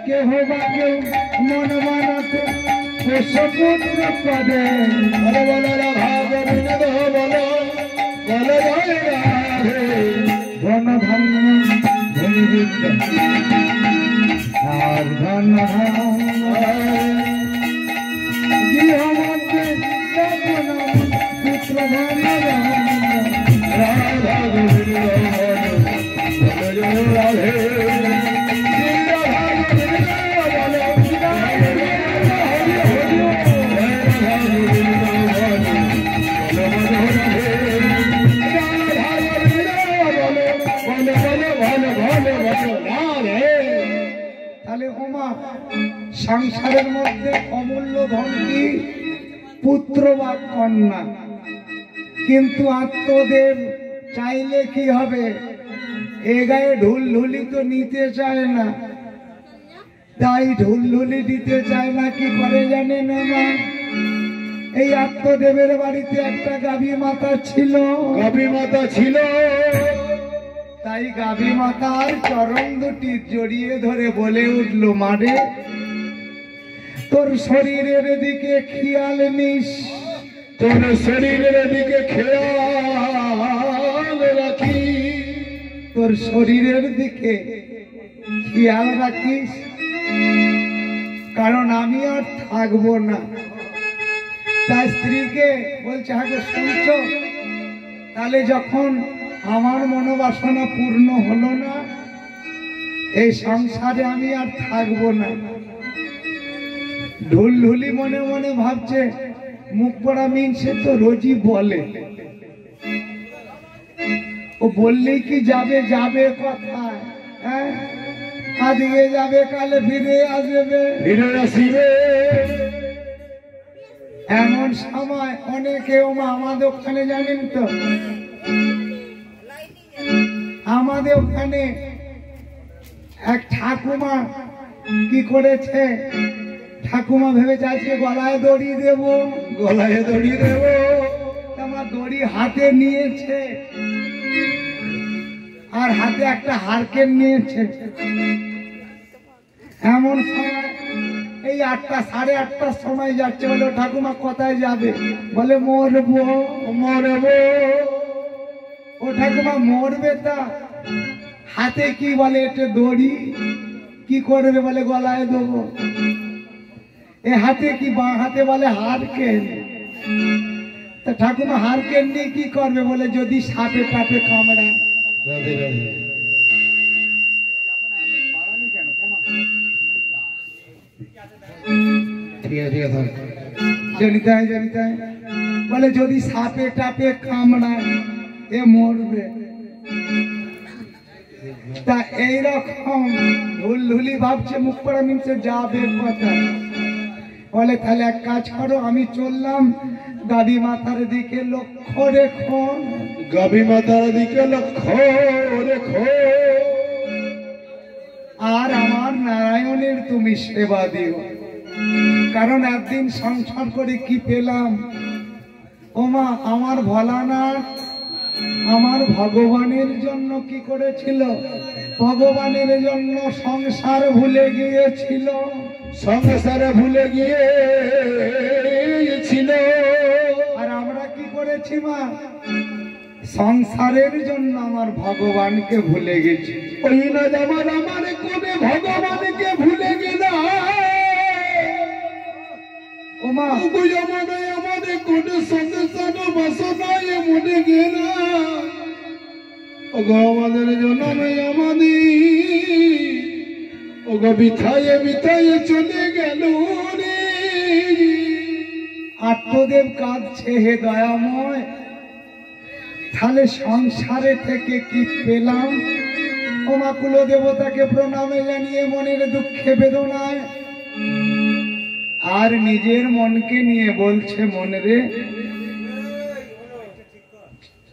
[SPEAKER 1] কেহ বা কেউ মন বানাতে পুত্র পদে, ধন ধন্য ভূমি বিদ্যা আর ধন গৃহ মধ্যে দেখো না পুত্র ধন
[SPEAKER 2] রাধা গোবিন্দ রাধে,
[SPEAKER 1] তাহলে ওমা সংসারের মধ্যে অমূল্য ধন কি? পুত্র বা কন্যা। কিন্তু আত্মদেব চাইলে কি হবে? এ গায়ে ঢুলঢুলি তো নিতে চায় না, তাই ঢুলঢুলি দিতে চায় না। কি করে জানেন না? এই আত্মদেবের বাড়িতে একটা গাভী মাতা ছিল, তাই গাভী মাতার চরণ দুটি জড়িয়ে ধরে বলে উঠল, মারে তোর শরীরের দিকে খেয়াল নিস,
[SPEAKER 2] তোর শরীরের দিকে খেয়াল রাখি,
[SPEAKER 1] তোর শরীরের দিকে খেয়াল রাখিস, কারণ আমি আর থাকবো না। তার স্ত্রীকে বলছে, হ্যাঁ গো শুনছ? তাহলে যখন আমার মনোবাসনা পূর্ণ হলো না, এই সংসারে আমি আর থাকবো না। ঢুলঢুলি মনে মনে ভাবছে, মুখ পড়া মিনসে তো রোজই বলে, ও বললেই কি যাবে? যাবে কোথায়? হ্যাঁ, আজকে যাবে, কালে ফিরে আসবে। এমন সময় অনেকে আমাদের ওখানে জানেন তো, আমাদের ওখানে এক ঠাকুমা কি করেছে? ঠাকুমা ভেবেছে আজকে গলায় দড়ি দেব, আমার দড়ি হাতে নিয়েছে আর হাতে একটা হারকেন নিয়েছে। এমন সময় এই 8টা 8:30টার সময় যাচ্ছে, বলে ঠাকুমা কোথায় যাবে? বলে মরবো। ও ঠাকুমা মরবে? তা হাতে কি? বলে এটা দড়ি। কি করবে? বলে গলায় দেবো। এ হাতে কি বাঁ হাতে বলে হারকেন। তা ঠাকুমা হারকেন নিয়ে কি করবে বলে যদি সাপে টাপে কামড়ায়।
[SPEAKER 2] রাধে রাধে। ঠিক আছে
[SPEAKER 1] জনিতায় জনিতায় বলে যদি সাপে টাপে কামড়ায় এ মরবে। তা এইরকম ধুলধুলি ভাবছে মুখ পড়া মিনছে যাবে কথা। বলে তাহলে এক কাজ করো, আমি চললাম গাবি মাথার দিকে লক্ষ্য রেখো।
[SPEAKER 2] গাভী মাতার দিকে লক্ষ্য রেখো,
[SPEAKER 1] আর আমার নারায়ণের তুমি সেবা দিও। কারণ একদিন সংসার করে কি পেলাম, ওমা আমার ভোলানাথ আমার ভগবানের জন্য কি করেছিল, ভগবানের জন্য সংসার ভুলে গিয়েছিল।
[SPEAKER 2] সংসারে ভুলে গিয়েছিল।
[SPEAKER 1] আর আমরা কি করেছি মা, সংসারের জন্য আমার ভগবানকে ভুলে গেছি।
[SPEAKER 2] ওই না আমার আমার কোনে ভগবানকে ভুলে গেলা।
[SPEAKER 1] ওমা
[SPEAKER 2] আমাদের কোনে সংসার বাসনায় মনে গেলা। ওগো আমাদের জন্মে আমাদের ওগো বিথায়ে বিথায়ে চলে গেল রে।
[SPEAKER 1] আত্মদেব কাঁদছে, হে দয়াময় তাহলে সংসারে থেকে কি পেলাম। ওমা কুল দেবতাকে প্রণামে জানিয়ে মনের দুঃখে বেদনায় আর নিজের মনকে নিয়ে বলছে, মনে রে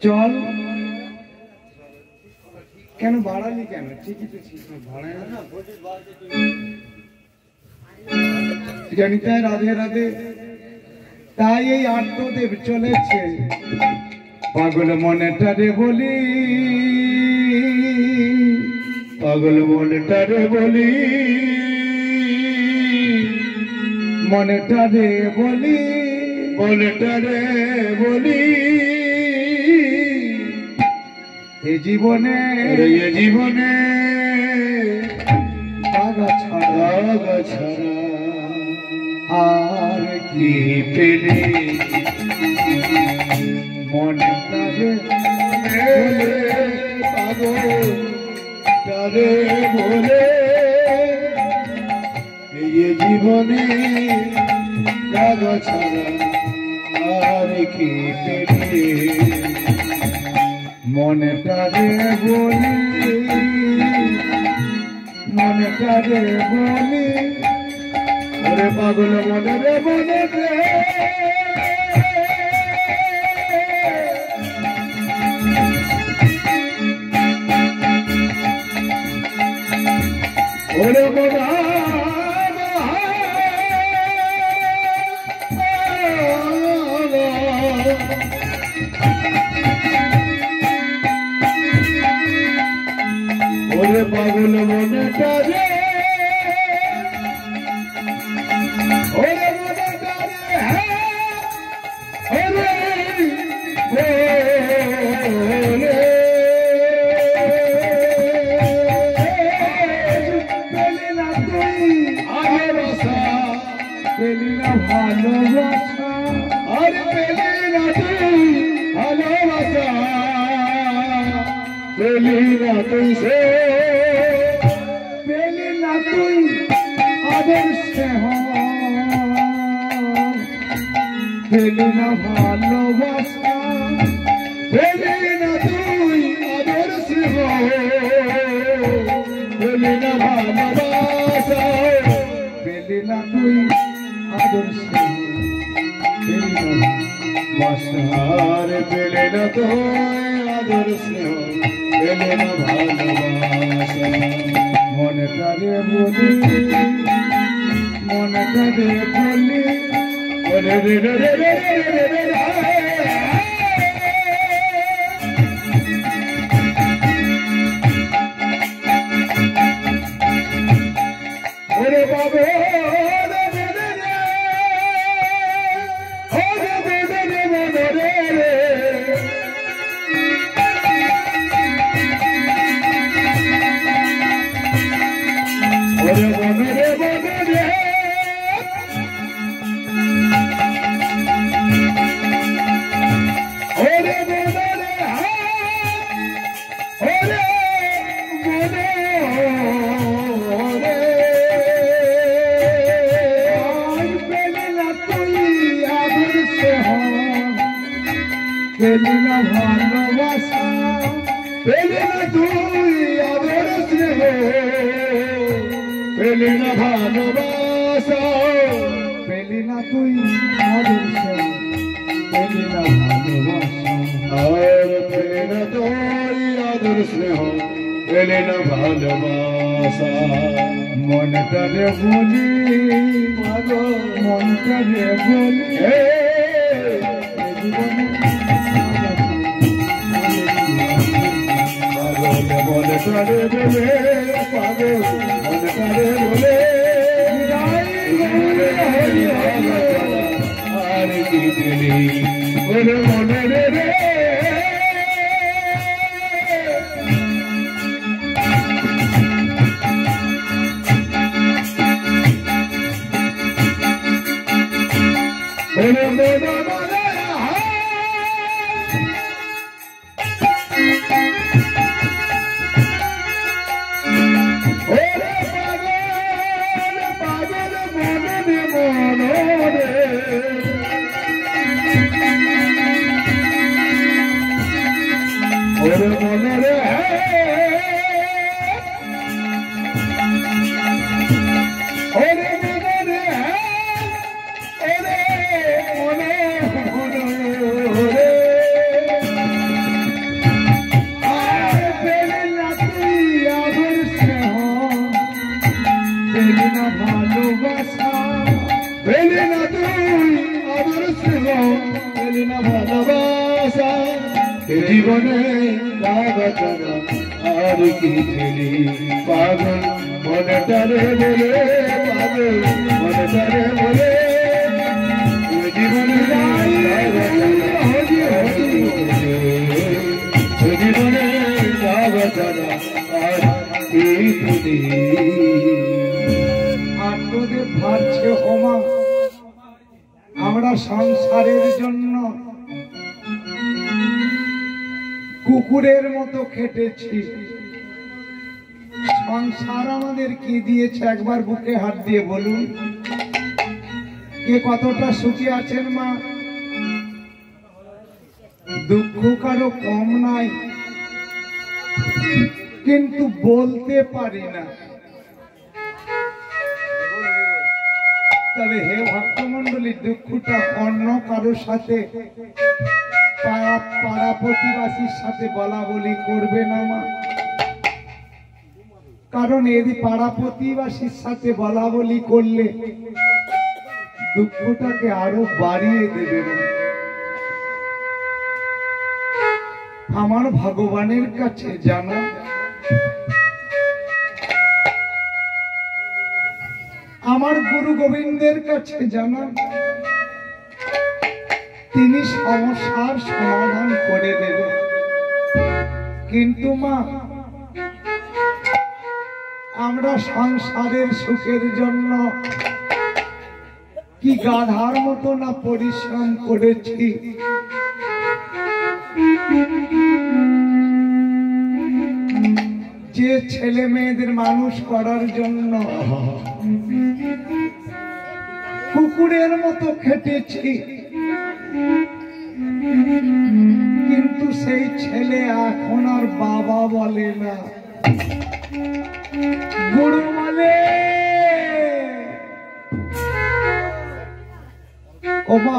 [SPEAKER 1] চল। কেন বাড়ালি কেন, ঠিকই তো ছিল বাড়ায় না। জানিতায় রাধে রাধে। তাই এই আত্মদেব চলেছে পাগল মনেটারে বলি,
[SPEAKER 2] পাগল মনটারে বলি,
[SPEAKER 1] মনেটারে বলি,
[SPEAKER 2] মনটারে বলি।
[SPEAKER 1] এ জীবনে
[SPEAKER 2] এ জীবনে
[SPEAKER 1] আগা ছাড়া
[SPEAKER 2] আগা ছাড়া
[SPEAKER 1] আর কি পেলে। মনেটারে
[SPEAKER 2] বলে পাগল তারে বলে এই জীবনে আগা ছাড়া আর কি পেলে।
[SPEAKER 1] মনেটারে বলি, মনেটারে বলি,
[SPEAKER 2] ওরে পাগল মনে রে মনে রে। ওরে মনা ওরে পাগল মনেটা রে, ওরে মনেটা রে, ওরে বলে
[SPEAKER 1] পেলি না তুই
[SPEAKER 2] ভালোবাসা,
[SPEAKER 1] পেলি না ভালোবাসা,
[SPEAKER 2] আরে পেলি না তুই ভালোবাসা, পেলি না তুই সে,
[SPEAKER 1] পেলি না তুই আদর স্নেহ, পেলি না ভালোবাসা,
[SPEAKER 2] পেলি না তুই আদর স্নেহ, পেলি না ভালোবাসা,
[SPEAKER 1] পেলি না তুই আদর স্নেহ, পেলি না ভালোবাসা।
[SPEAKER 2] আর পেলি না তুই আদর স্নেহ, পেলি না ভালোবাসা।
[SPEAKER 1] মনটারে বলি, মনটারে বলি,
[SPEAKER 2] ওরে রে রে রে রে রে রে রে। ওরে বাবা রে রে রে রে, ওরে রে রে রে রে রে রে। ওরে মনে রে মনে রে,
[SPEAKER 1] পেলি না ভালোবাসা,
[SPEAKER 2] পেলি না তুই আদর স্নেহ, পেলি না ভালোবাসা,
[SPEAKER 1] পেলি না তুই আদর স্নেহ, পেলি না ভালোবাসা,
[SPEAKER 2] আর পেলি না তুই আদর স্নেহ, পেলি না ভালোবাসা।
[SPEAKER 1] মনটারে বলি মাগো, মনটারে বলি জীবনে
[SPEAKER 2] পাগল মনটারে বলে, পাগল মনটারে বলে, আর কি দিলি ওরে মনে রে। ওরে মনে মনে ওরে মনে রে, ওরে মনে রে, ওরে মনে রে,
[SPEAKER 1] আর পেলি না তুই আদর স্নেহ, পেলি না ভালোবাসা,
[SPEAKER 2] পেলি না তুই আদর স্নেহ, পেলি না ভালোবাসা। জীবনে লাগাতারা আর কি ছিলি পাগল মনটারে বলে, পাগল মনটারে বলে, জীবনে জীবনে লাগাতারা আর কি ছিলি।
[SPEAKER 1] আর তোদের ভাবছে ওমা আমরা সংসারের জন্য কুকুরের মতো খেটেছি, সংসার আমাদের কি দিয়েছে একবার বুকে হাত দিয়ে বলুন। কে কতটা সুখী আছেন মা? দুঃখ কারো কম নাই, কিন্তু বলতে পারি না। তবে হে ভক্তমন্ডলী, দুঃখটা অন্য কারোর সাথে, পাড়া প্রতিবাসীর সাথে বলা বলি করবে না মা। কারণ এই পাড়া প্রতিবাসীর সাথে বলা বলি করলে দুঃখটাকে আরো বাড়িয়ে দেবে মা। আমার ভগবানের কাছে জানা, আমার গুরু গোবিন্দের কাছে জানা, তিনি সমস্যার সমাধান করে দেবেন। কিন্তু মা আমরা সংসারের সুখের জন্য কি গাধার মতো না পরিশ্রম করেছি। যে ছেলে মেয়েদের মানুষ করার জন্য কুকুরের মতো খেটেছি, কিন্তু সেই ছেলে এখন আর বাবা বলে না, গুরু বলে। ও মা,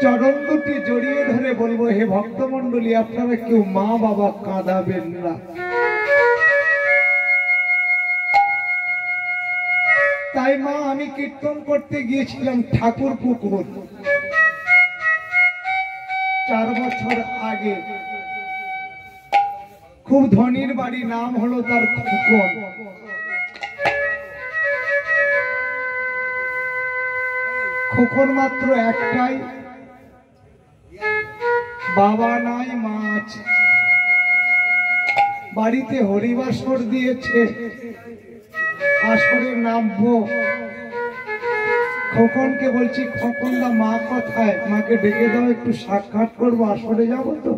[SPEAKER 1] চরণ দুটি জড়িয়ে ধরে বলবো, হে ভক্তমন্ডলী, আপনারা কেউ মা বাবা কাঁদাবেন না। তাই মা আমি কীর্তন করতে গিয়েছিলাম ঠাকুর পুকুর 4 বছর আগে। খুব ধনীর বাড়ি, নাম হলো তার খোকন। খোকন মাত্র একটাই, বাবা নাই মা আছে। বাড়িতে হরিবাসর দিয়েছে, আসরে নামবো। খোকনকে বলছি, খোকন দা মা কোথায়? মাকে ডেকে দাও, একটু সাক্ষাৎ করবো, আসরে যাবো তো।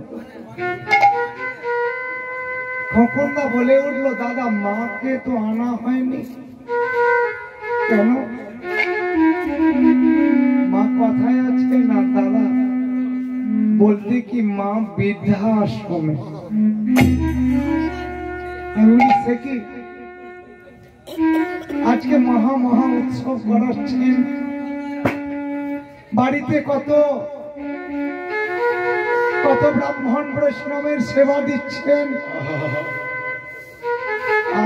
[SPEAKER 1] খোকন দা বলে উঠলো, দাদা মাকে তো আনা হয়নি। কেন? মাকে কথায় আছে না দাদা, বলতে কি মা বৃদ্ধাশ্রমে। আমি বলি সে কি, আজকে মহা মহা উৎসব করাচ্ছেন, বাড়িতে কত কত ব্রাহ্মণ বৈষ্ণবের সেবা দিচ্ছেন,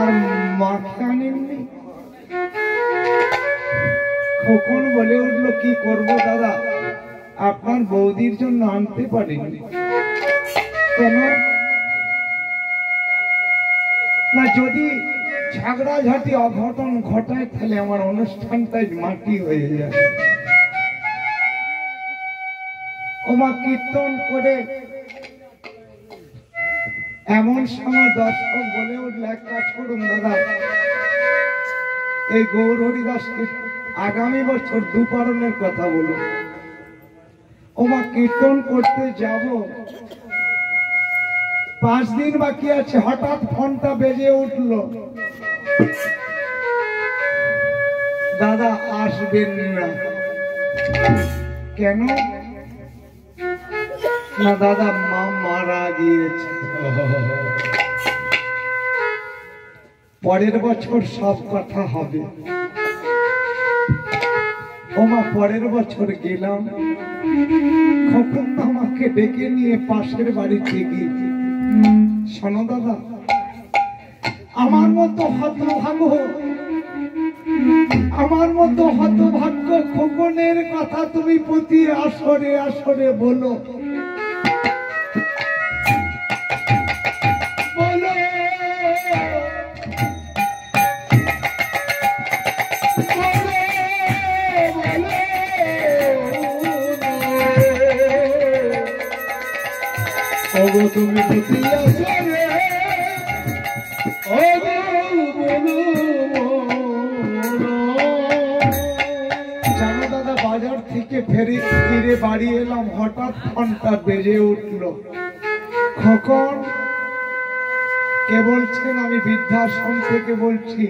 [SPEAKER 1] আর মাকে আনেননি। খোকন বলে উঠলো, কি করব দাদা, আপনার বৌদির জন্য আনতে পারিনি। কেন না, যদি ঝগড়াঝাটি অঘটন ঘটায় তাহলে আমার অনুষ্ঠানটাই মাটি হয়ে যায়। ওমা কীর্তন করে এমন সময় দর্শক বলে উঠল, এক কাজ করুন দাদা, এই গৌর হরিদাসকে আগামী বছর দুপারণের কথা বলুন। ওমা কীর্তন করতে যাব, 5 দিন বাকি আছে, হঠাৎ ফোনটা বেজে উঠল, দাদা আসবেন না। কেন না দাদা, মা মারা গিয়েছে, পরের বছর সব কথা হবে। ওমা পরের বছর গেলাম, খোকন আমাকে ডেকে নিয়ে পাশের বাড়িতে গিয়ে, শোনো দাদা, আমার মতো হতভাগ্য, আমার মতো হতভাগ্য খোকনের কথা তুমি প্রতি আসরে আসরে বলো, বলো
[SPEAKER 2] ওগো তুমি প্রতি আসরে
[SPEAKER 1] জানো দাদা, বাজার থেকে ফিরে বাড়ি এলাম, হঠাৎ ফোনটা বেজে উঠল। খোকন কে বলছেন? আমি বৃদ্ধাশ্রম থেকে বলছি,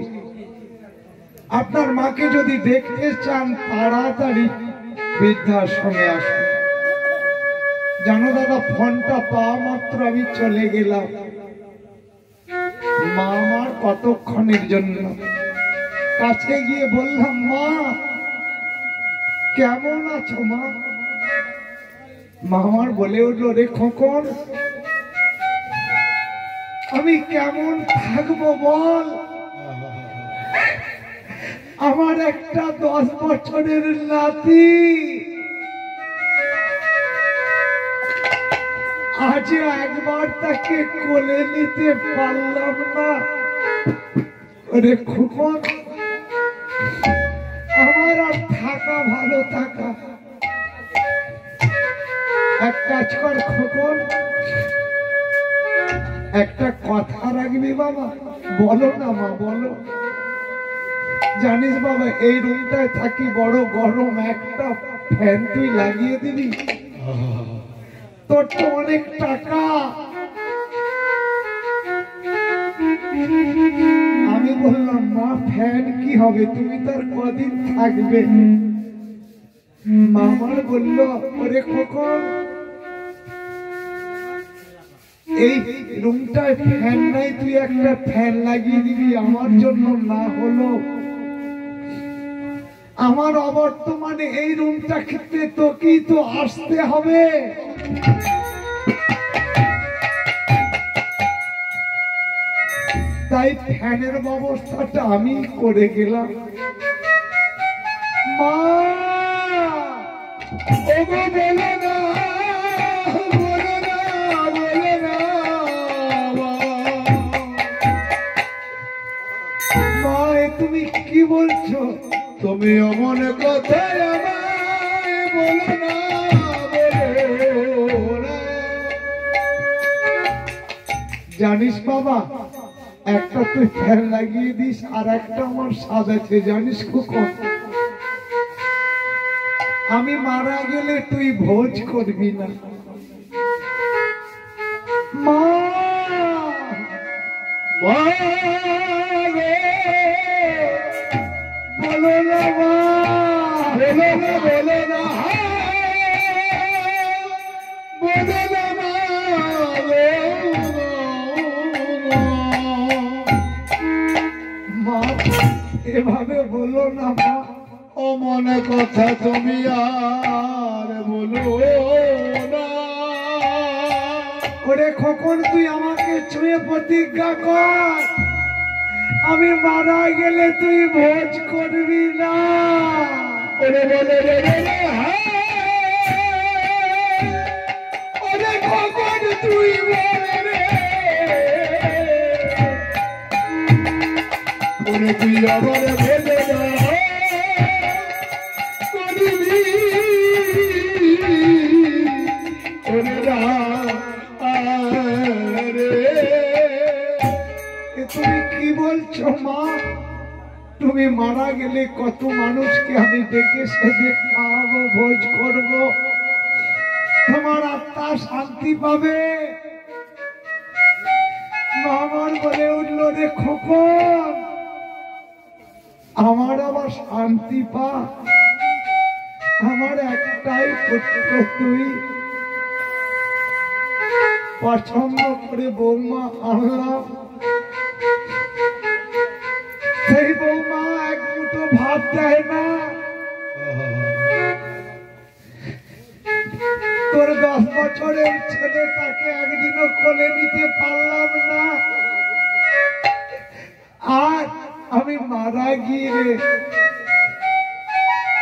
[SPEAKER 1] আপনার মাকে যদি দেখতে চান তাড়াতাড়ি বৃদ্ধাশ্রমে আসুন। জানো দাদা, ফোনটা পাওয়া মাত্র আমি চলে গেলাম। মা আমার কতক্ষণের জন্য কাছে গিয়ে বললাম, মা কেমন আছো মা? মা আমার বলে উঠলো, রে খোকন, আমি কেমন থাকবো বল, আমার একটা 10 বছরের নাতি, আজ একবার তাকে কোলে নিতে পারলাম না। রে খোকন, আমার আর থাকা ভালো থাকা, এক কাজ কর খোকন, একটা কথা রাখবি বাবা? বলো না মা, বলো। জানিস বাবা, এই রুমটায় থাকি বড় গরম, একটা ফ্যান তুই লাগিয়ে দিবি? তোর তো অনেক টাকা। আমি বললাম, মা ফ্যান কি হবে, তুমি তার কদিন থাকবে? মামার বলল, ওরে খোকন, এই রুমটায় ফ্যান নাই, তুই একটা ফ্যান লাগিয়ে দিবি আমার জন্য, না হলো আমার অবর্তমানে এই রুমটা খেতে তোকেই তো আসতে হবে। তাই ফ্যানের ব্যবস্থাটা আমি করে গেলাম। মা বলে না, বলে না, বলে না, মা তুমি কি বলছো?
[SPEAKER 2] তুমি অমন কথায় আমায় বলো না, বলো না।
[SPEAKER 1] জানিস বাবা, একটা তুই ফ্যান লাগিয়ে দিস, আর একটা আমার স্বাদ আছে জানিস খোকন, আমি মারা গেলে তুই ভোজ করবি না। মা
[SPEAKER 2] বলো না, বলো না, বলো না।
[SPEAKER 1] না মা।
[SPEAKER 2] ও মনে কথা তুমি আর বলো না।
[SPEAKER 1] ওরে খোকন, তুই আমাকে ছুঁয়ে প্রতিজ্ঞা কর, আমি মারা গেলে তুই ভোজ করবি না।
[SPEAKER 2] ওরে বলে রে রে রে, হ্যাঁ। ওরে খোকন তুই বলে রে, ওরে তুই আবার বলে না করবি, ওরে না রে।
[SPEAKER 1] এ তুমি কি বলছো মা? তুমি মারা গেলে কত মানুষকে আমি ডেকে সেদে খাওয়াবো, ভোজ করব, তোমার আত্মা শান্তি পাবে। মা আমার বলে উঠল, রে খোকন, আমার আবার শান্তি পা, আমার একটাই পুত্র, তুই পছন্দ করে বৌমা আনলাম, সেই বৌমা এক মুঠো ভাত দেয় না। তোর 10 বছরের ছেলে, তাকে একদিনও কোলে নিতে পারলাম না। আর আমি মারা গিয়ে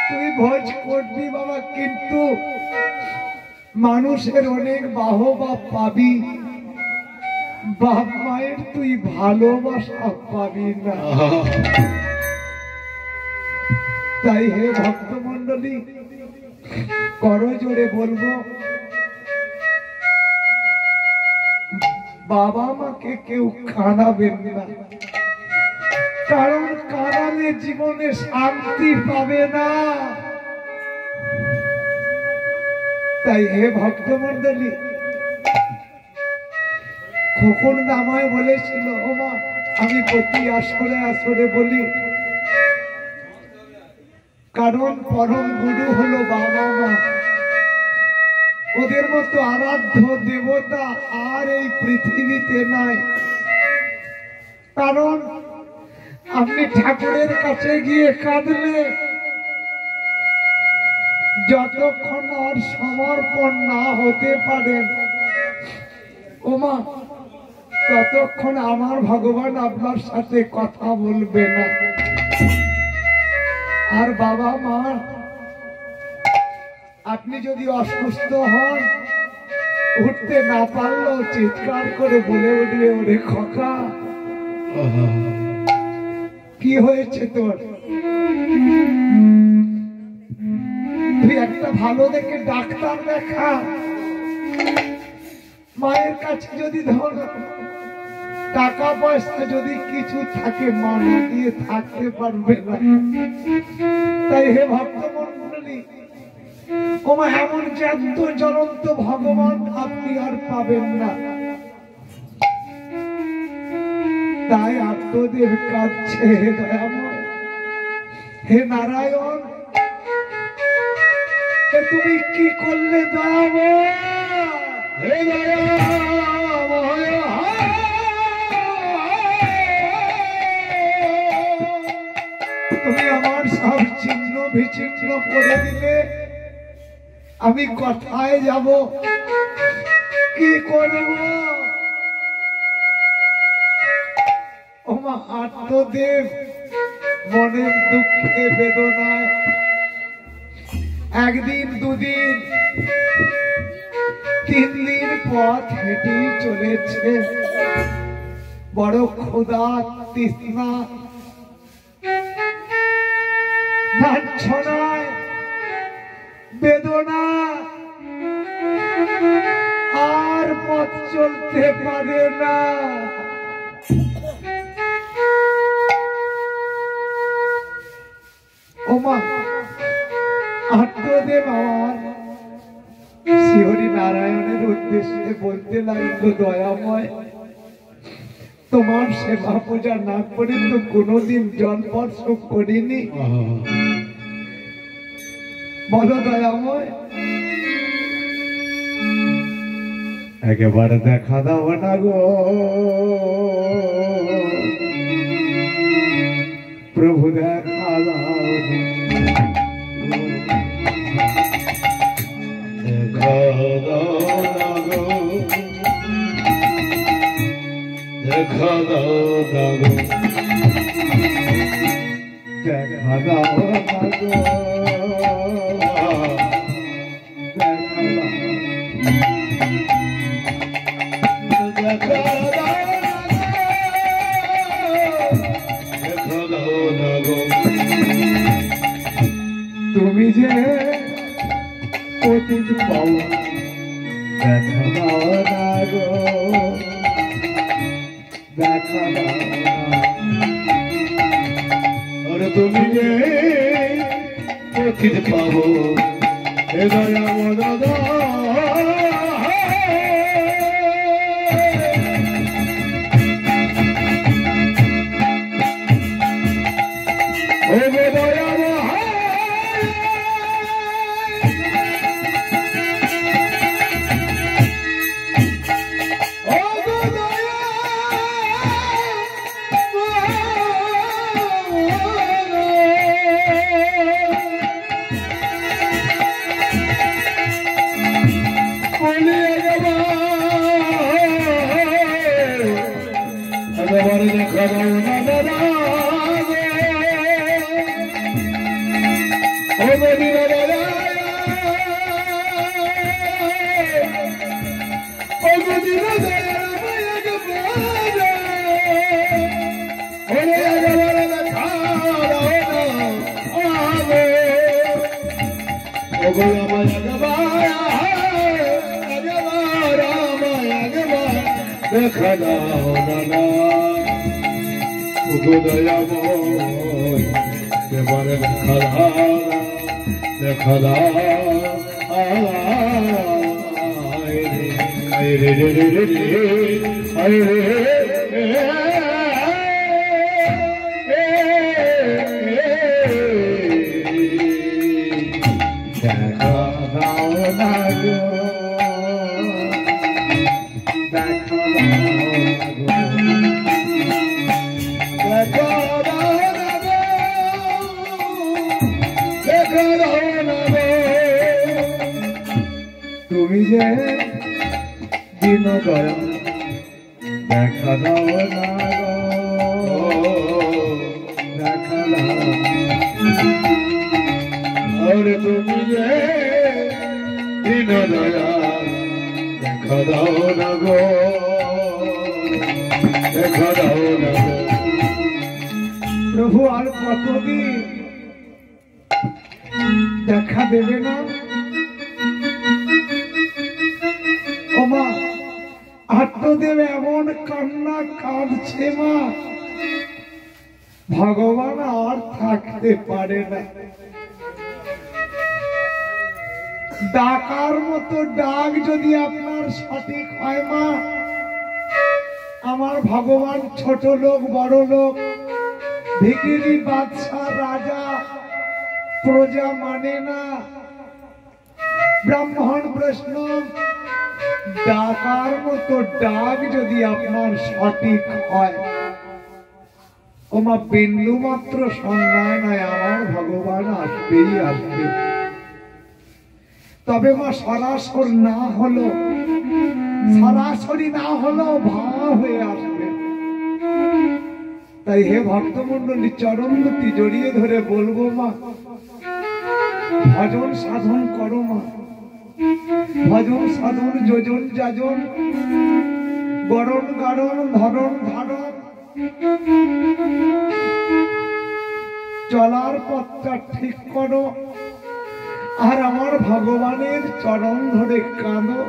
[SPEAKER 1] তুই ভোজ করবি বাবা, কিন্তু মানুষের অনেক বাহবা পাবি, বাপ মায়ের তুই ভালোবাসা পাবি না। তাই হে ভক্তমন্ডলী, করো জোরে বলবো, বাবা মাকে কেউ কাঁদাবেন না, কারণ কাঁদালে জীবনে শান্তি পাবে না। তাই হে ভক্তমন্ডলী, খোকন আমায় বলেছিল, ও মা, আমি প্রতি আসরে আসরে বলি, কারণ পরম গুরু হলো বাবা মা, ওদের মতো আরাধ্য দেবতা আর এই পৃথিবীতে নাই। কারণ আপনি ঠাকুরের কাছে গিয়ে কাঁদলে যতক্ষণ আর সমর্পণ না হতে পারেন, ও মা, ততক্ষণ আমার ভগবান আপনার সাথে কথা বলবে না। আর বাবা মা, আপনি যদি অসুস্থ হন, উঠতে না পারলেও চিৎকার করে বলে উঠবে, ওরে খোকা, কি হয়েছে তোর? তুই একটা ভালো দেখে ডাক্তার দেখা। মায়ের কাছে যদি ধর টাকা পয়সা যদি কিছু থাকে, মা না দিয়ে থাকতে পারবে না। তাই হে ভক্তমন্ডলী, ওমা, এমন জ্যান্ত জ্বলন্ত ভগবান আপনি আর পাবেন না। তাই আত্মদেব কাঁদছে, হে দয়াময়, হে নারায়ণ, তুমি কি করলে দয়াময়?
[SPEAKER 2] হে দয়াময়,
[SPEAKER 1] তুমি আমার সব ছিন্ন বিচ্ছিন্ন করে দিলে, আমি কোথায় যাব, কি করব? ওমা, আত্মদেব মনের দুঃখে বেদনায় একদিন, দুদিন, 3 দিন পথ হেঁটে চলেছে। বড় ক্ষুধা, তৃষ্ণা, লাঞ্ছনায়, বেদনা, আর পথ চলতে পারে না। ওমা, আত্মদেব আমার শ্রীহরি নারায়ণের উদ্দেশ্যে বলতে লাগলো, দয়াময়, তোমার সেবা পূজা না করে তো কোনোদিন জল স্পর্শ করিনি। বলো দয়াময়, একেবারে দেখা দাও না গো প্রভু, দেখা দাও।
[SPEAKER 2] দেখা দাও না গো, দেখা দাও না গো,
[SPEAKER 1] দেখা দাও না গো,
[SPEAKER 2] দেখা দাও না গো।
[SPEAKER 1] তুমি যে অতীত পাও দেখা দাও না গো, দেখা দাও না।
[SPEAKER 2] আরে তুমি যে অতীত পাবো এ দয়া দাদা, ও দয়া দেখা দাও না দাদা, ও মদিনা দাদা, ও মদিনা দাদা, দেখা দাও না দয়াময়, এবারে দেখা দাও, দেখা দাও, আয় রে রে রে রে রে, আয় রে
[SPEAKER 1] দেখা দাও না গো, দেখা দাও না গো, তুমি যে দিন দয়া দেখা দাও না গো, দেখা দাও।
[SPEAKER 2] और तुम ये दिन दया দেখা দাও না গো, দেখা দাও না গো।
[SPEAKER 1] প্রভু আর কতদিন দেখা দেবে না? ও মা, আত্মদেব এমন কান্না কাঁদছে মা, ভগবান আর থাকতে পারে না। ডাকার মতো ডাক যদি আপনার সঠিক হয় মা, আমার ভগবান ছোট লোক বড় লোক, ভিখিরি বাদশা রাজা প্রজা মানে না, ব্রাহ্মণ বৈষ্ণব, ডাকার মতো ডাক যদি আপনার সঠিক হয়, ও মা বিন্দু মাত্র সংজ্ঞায় নয়, আমার ভগবান আসবেই আসবে। তবে মা সরাসরি না হলো, সরাসরি না হলো ভাব হয়ে আসবে। তাই হে ভক্তমন্ডলী, চরণ দুটি জড়িয়ে ধরে বলবো মা, ভজন সাধন করো মা, ভজন সাধন যোজন যাজন, গরণ গারণ ধরণ ধারণ, চলার পথটা ঠিক করো, আর আমার ভগবানের চরণ ধরে কাঁদো।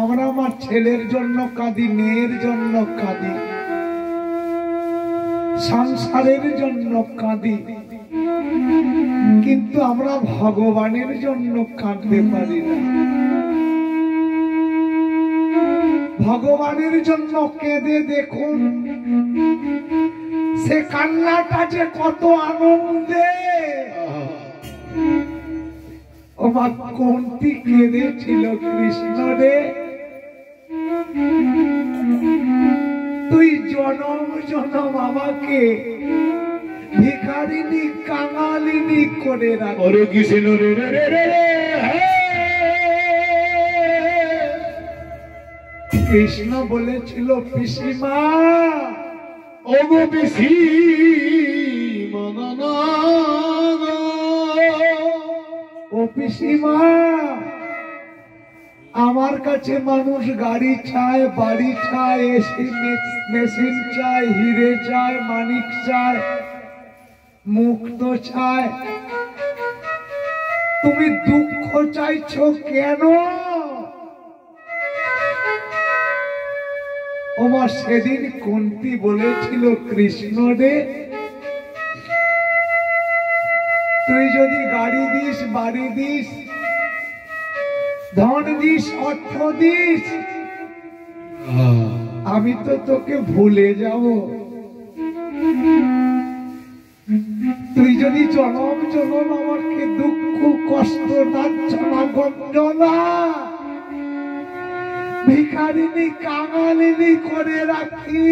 [SPEAKER 1] আমরা আমার ছেলের জন্য কাঁদি, মেয়ের জন্য কাঁদি, সংসারের জন্য কাঁদি, কিন্তু আমরা ভগবানের জন্য কাঁদতে পারি না। ভগবানের জন্য কেঁদে দেখুন, সে কান্নাটা যে কত আনন্দে। ও মা, কোনটি কেঁদেছিল কৃষ্ণ রে, তুই জনম জনম আমাকে ভিখারিনী কাঙালিনী করে রাখি।
[SPEAKER 2] ওরে কৃষ্ণ রে রে রে রে রে,
[SPEAKER 1] কৃষ্ণ বলেছিল পিসিমা,
[SPEAKER 2] ওগো পিসি মানা,
[SPEAKER 1] ও পিসিমা, আমার কাছে মানুষ গাড়ি চায়, বাড়ি চায়, এসি মেশিন চায়, হিরে চায়, মানিক চায়, মুক্ত চায়, তুমি দুঃখ চাইছো কেন? ওমা সেদিন কুন্তি বলেছিল কৃষ্ণ রে, তুই যদি গাড়ি দিস, বাড়ি দিস, ধন দিস, অর্থ দিস, আমি তো তোকে ভুলে যাব। তুই যদি জনম জনম আমাকে দুঃখ কষ্ট লাঞ্ছনা গঞ্জনা ভিখারিনী কাঙালিনী করে রাখি,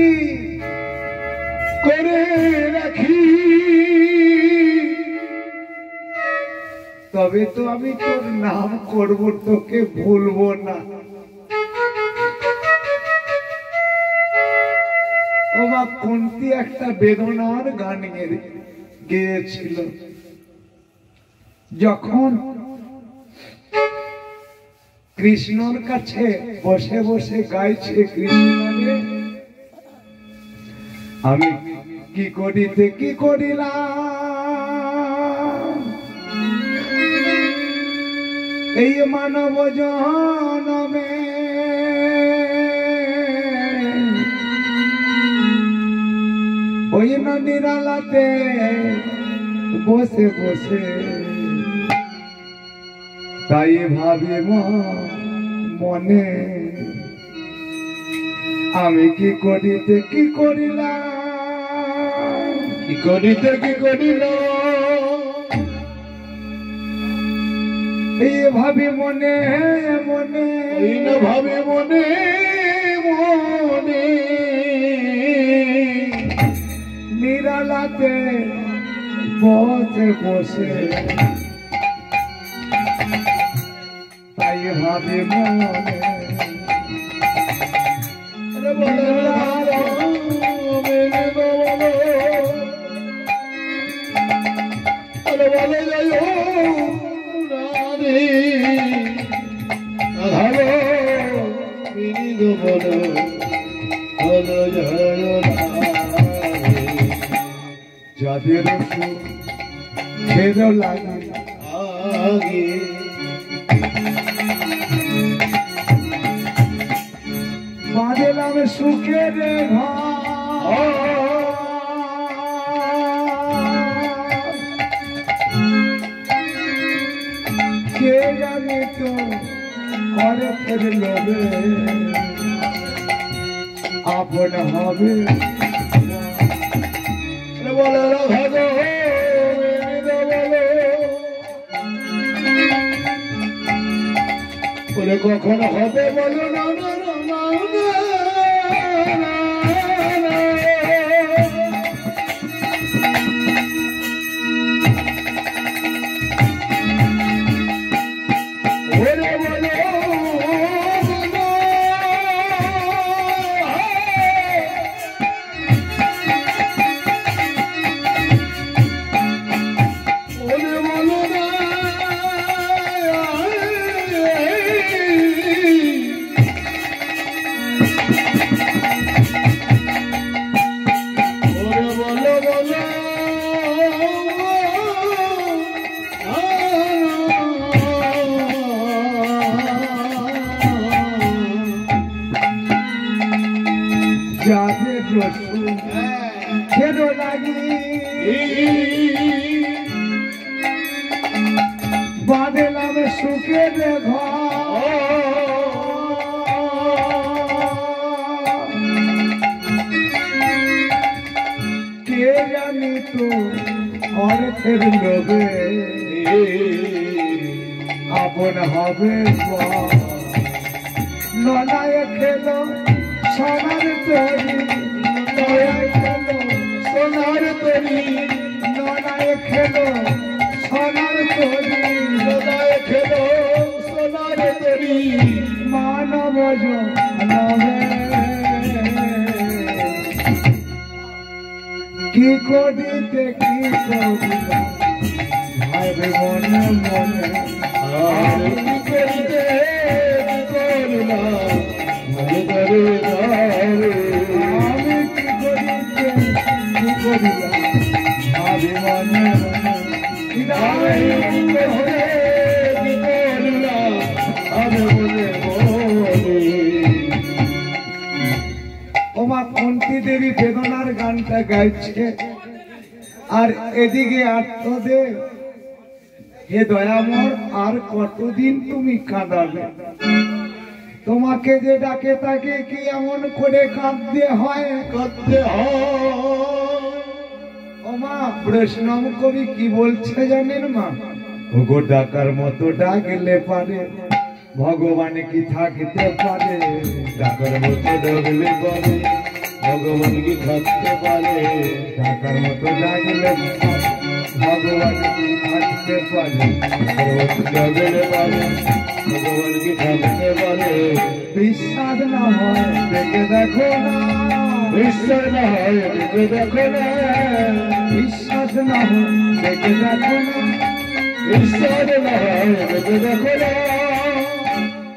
[SPEAKER 1] তবে তো আমি তোর নাম করব, তোকে ভুলবো না। ও মা কুন্তি একটা বেদনার গান গেয়েছিল। যখন কৃষ্ণর কাছে বসে বসে গাইছে, কৃষ্ণরে আমি কি করিতে কি করিলাম, এই মানব জনমে ওই না নিরালাতে বসে বসে, তাই ভাবি মনে আমি কি করিতে কি করিলাম,
[SPEAKER 2] কি করিতে কি করিলাম,
[SPEAKER 1] এই ভাবি মনে মনে,
[SPEAKER 2] এই না ভাবে মনে মনে,
[SPEAKER 1] নিরালাতে বসে বসে, তাই ভাবি মনে যাদের খেলো লাগে
[SPEAKER 2] আগে
[SPEAKER 1] বাঁধলাম সুখের ঘর, কে জানে তো অর্থের লোভে আপন হবে,
[SPEAKER 2] বলে রাখো বলে কখন হবে বলো না,
[SPEAKER 1] যাদের রসুন খেলো লাগি বাঁধলাম সুখের ঘর, কে জানি তো অর্থের লোভে আপন হবে, ননায় খেলো সোনার তরি, ননায় খেলো
[SPEAKER 2] সোনার তরি,
[SPEAKER 1] সদায় খেলো সোনার তরি,
[SPEAKER 2] সদায় খেলো সোনার তরি,
[SPEAKER 1] মানব জনমে কি করিতে কি করিলা ভাবে মনে মনে,
[SPEAKER 2] আর কি করিতে কি করিলা মনে করে রে।
[SPEAKER 1] আমি কি করিতে কি করিলা ভাবে মনে মনে,
[SPEAKER 2] আমি কি করিতে কি করিলা আমি মনে মনে।
[SPEAKER 1] ওমা কুন্তী দেবী বেদনার গানটা গাইছে, আর এদিকে আত্মদেব হে দয়াময় আর কতদিন তুমি কাঁদাবে? তোমাকে যে ডাকে তাকে কি এমন করে কাঁদতে হয়?
[SPEAKER 2] করতে হয়
[SPEAKER 1] ওমা বৈষ্ণব কবি কি বলছে জানেন মা? ওগো ডাকার মতো ডাকলে পারে ভগবান কি থাকতে পারে?
[SPEAKER 2] ডাকার মতো ডাকলে পারে ভগবান কি থাকতে পারে?
[SPEAKER 1] ডাকার মতো ডাকলে ভগবান কি থাকতে পারে?
[SPEAKER 2] ডাকলে পারে ভগবান কি থাকতে পারে?
[SPEAKER 1] বিশ্বাস না হয় দেখে দেখো না,
[SPEAKER 2] ঈশ্বর না হয় দেখে দেখো না,
[SPEAKER 1] বিশ্বাস না হয় দেখে দেখো না,
[SPEAKER 2] ঈশ্বর না হয় দেখে দেখো না।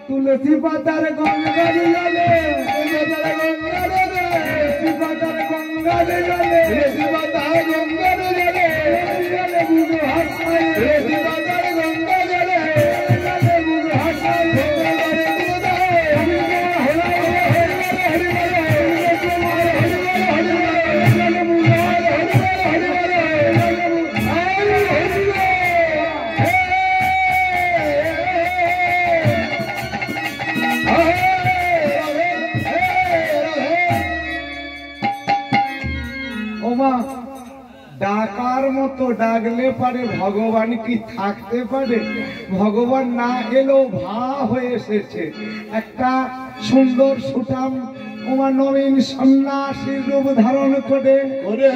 [SPEAKER 1] তুলসী পাতার গঙ্গার জলে, তুলসী পাতার গঙ্গার জলে,
[SPEAKER 2] তুলসী পাতার গঙ্গার জলে,
[SPEAKER 1] জলে বুঝো হাসায়,
[SPEAKER 2] তুলসী পাতার গঙ্গা জলে,
[SPEAKER 1] জলে বুঝো হাসায়, ওমা ডাকার মতো ডাকলে পারে ভগবান কি থাকতে পারে? ভগবান না এলেও ভা হয়ে এসেছে একটা সুন্দর সুঠাম ওমা নবীন সন্ন্যাসীর রূপ ধারণ করে
[SPEAKER 2] ওরে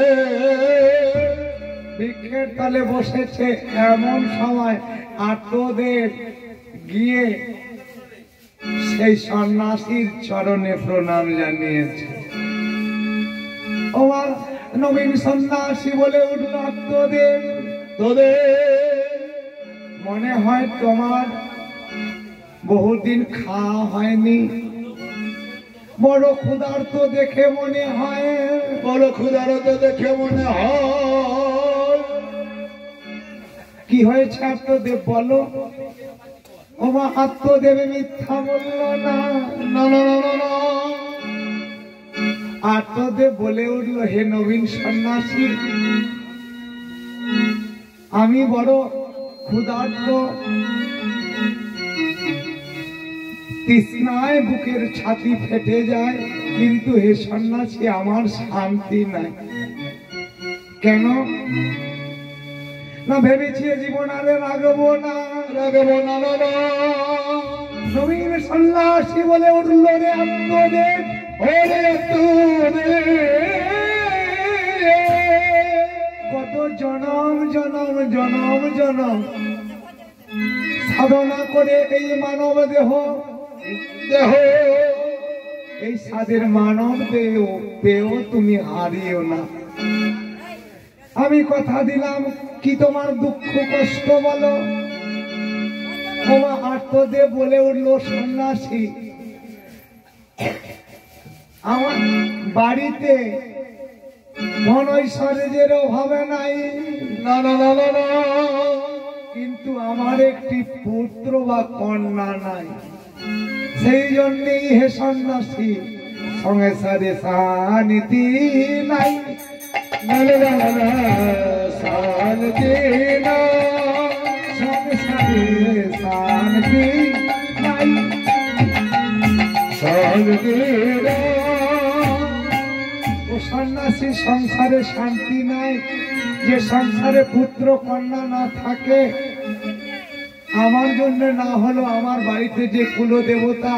[SPEAKER 1] বৃক্ষের তলে বসেছে। এমন সময় আত্মদের গিয়ে সেই সন্ন্যাসীর চরণে প্রণাম জানিয়েছে। ওমা নবীন সন্ন্যাসী বলে উঠল, আত্মদেব
[SPEAKER 2] তোদের
[SPEAKER 1] মনে হয় তোমার বহুদিন খাওয়া হয়নি, বড় ক্ষুধার্ত দেখে মনে হয়।
[SPEAKER 2] বড় ক্ষুধারত দেখে মনে হয়।
[SPEAKER 1] কি হয়েছে আত্মদেব বলো? ওমা আত্মদেব মিথ্যা বলল না,
[SPEAKER 2] না না না না না।
[SPEAKER 1] আত্মদেব বলে উঠল, হে নবীন সন্ন্যাসী, আমি বড় ক্ষুধার্ত, তৃষ্ণায় বুকের ছাতি ফেটে যায়, কিন্তু হে সন্ন্যাসী আমার শান্তি নাই। কেন না ভেবেছি এ জীবন আরে রাগবো না,
[SPEAKER 2] রাগবো না না না।
[SPEAKER 1] নবীন সন্ন্যাসী বলে উঠল, রে আত্মদেব,
[SPEAKER 2] ওরে তোদের
[SPEAKER 1] কত জনম জনম জনম জনম সাধনা করে এই মানব দেহ,
[SPEAKER 2] দেহ
[SPEAKER 1] এই সাদের মানব দেহ দেহ তুমি হারিও না। আমি কথা দিলাম, কি তোমার দুঃখ কষ্ট বলো? ওমা আত্মদেব বলে উঠল, সন্ন্যাসী আমার বাড়িতে ধন ঐশ্বর্যের অভাবে নাই,
[SPEAKER 2] না না না না না।
[SPEAKER 1] কিন্তু আমার একটি পুত্র বা কন্যা নাই। সেই জন্যই হে সন্ন্যাসী সংসারে শান্তি নাই,
[SPEAKER 2] না না না না। শান্তি না।
[SPEAKER 1] সংসারে শান্তি নাই।
[SPEAKER 2] শান্তি না।
[SPEAKER 1] ও সন্ন্যাসী সংসারে শান্তি নাই, যে সংসারে পুত্র কন্যা না থাকে, আমার জন্য না হলো আমার বাড়িতে যে কুলদেবতা,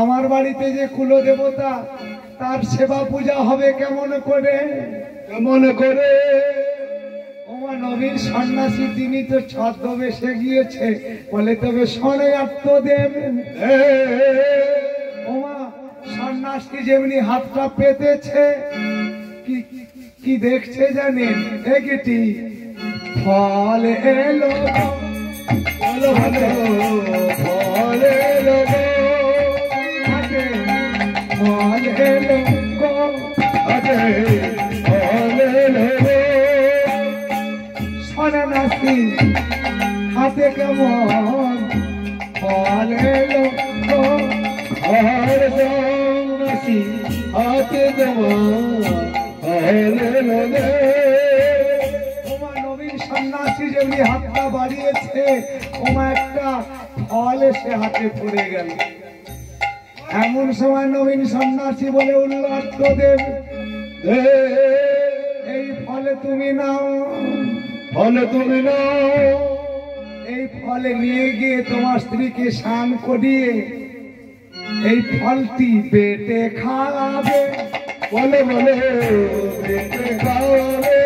[SPEAKER 1] আমার বাড়িতে যে কুলদেবতা তার সেবা পূজা হবে কেমন করে?
[SPEAKER 2] কেমন করে?
[SPEAKER 1] ওমা নবীন সন্ন্যাসী তিনি তো ছদ্মবেশে গিয়েছে, বলে তবে শোনে আত্মদেব। ওমা সন্ন্যাসী যেমনি হাতটা পেতেছে, কি দেখছে জানেন? একটি ফল এলো,
[SPEAKER 2] ভালো ভালো ফল এলো গো,
[SPEAKER 1] হাতে ফল এলো গো,
[SPEAKER 2] হাতে ফল এলো গো।
[SPEAKER 1] সন্ন্যাসী হাতে কেমন ফল এলো গো,
[SPEAKER 2] আর সন্ন্যাসী হাতে কেমন ফল এলো গো।
[SPEAKER 1] ওমা নবীন সন্ন্যাসী যেমনি হাতটা বাড়িয়েছে, ওমা একটা ফল এসে হাতে পড়ে গেল। এমন সময় নবীন সন্ন্যাসী বলে উঠল, আত্মদেব এই ফলে তুমি নাও,
[SPEAKER 2] ফল তুমি নাও,
[SPEAKER 1] এই ফলে নিয়ে গিয়ে তোমার স্ত্রীকে স্নান করিয়ে এই ফলটি পেটে খাওয়াবে।
[SPEAKER 2] বলে বলে পেটে খাওয়াবে,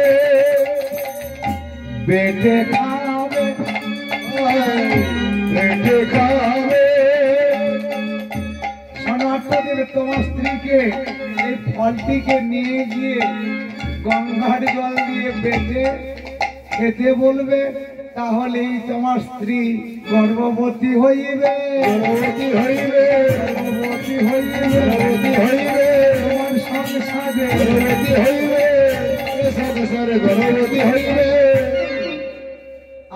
[SPEAKER 1] পেটে খাওয়াবে,
[SPEAKER 2] পেটে খাওয়াবে।
[SPEAKER 1] সনাতন তোমার স্ত্রীকে এই ফলটিকে নিয়ে গিয়ে গঙ্গার জল দিয়ে পেটে খেতে বলবে, তাহলেই তোমার স্ত্রী গর্ভবতী হইবে,
[SPEAKER 2] গর্ভবতী হইবে,
[SPEAKER 1] গর্ভবতী হইবে,
[SPEAKER 2] গর্ভবতী হইবে,
[SPEAKER 1] তোমার সংসারে
[SPEAKER 2] গর্ভবতী হইবে, সংসারে গর্ভবতী হইবে।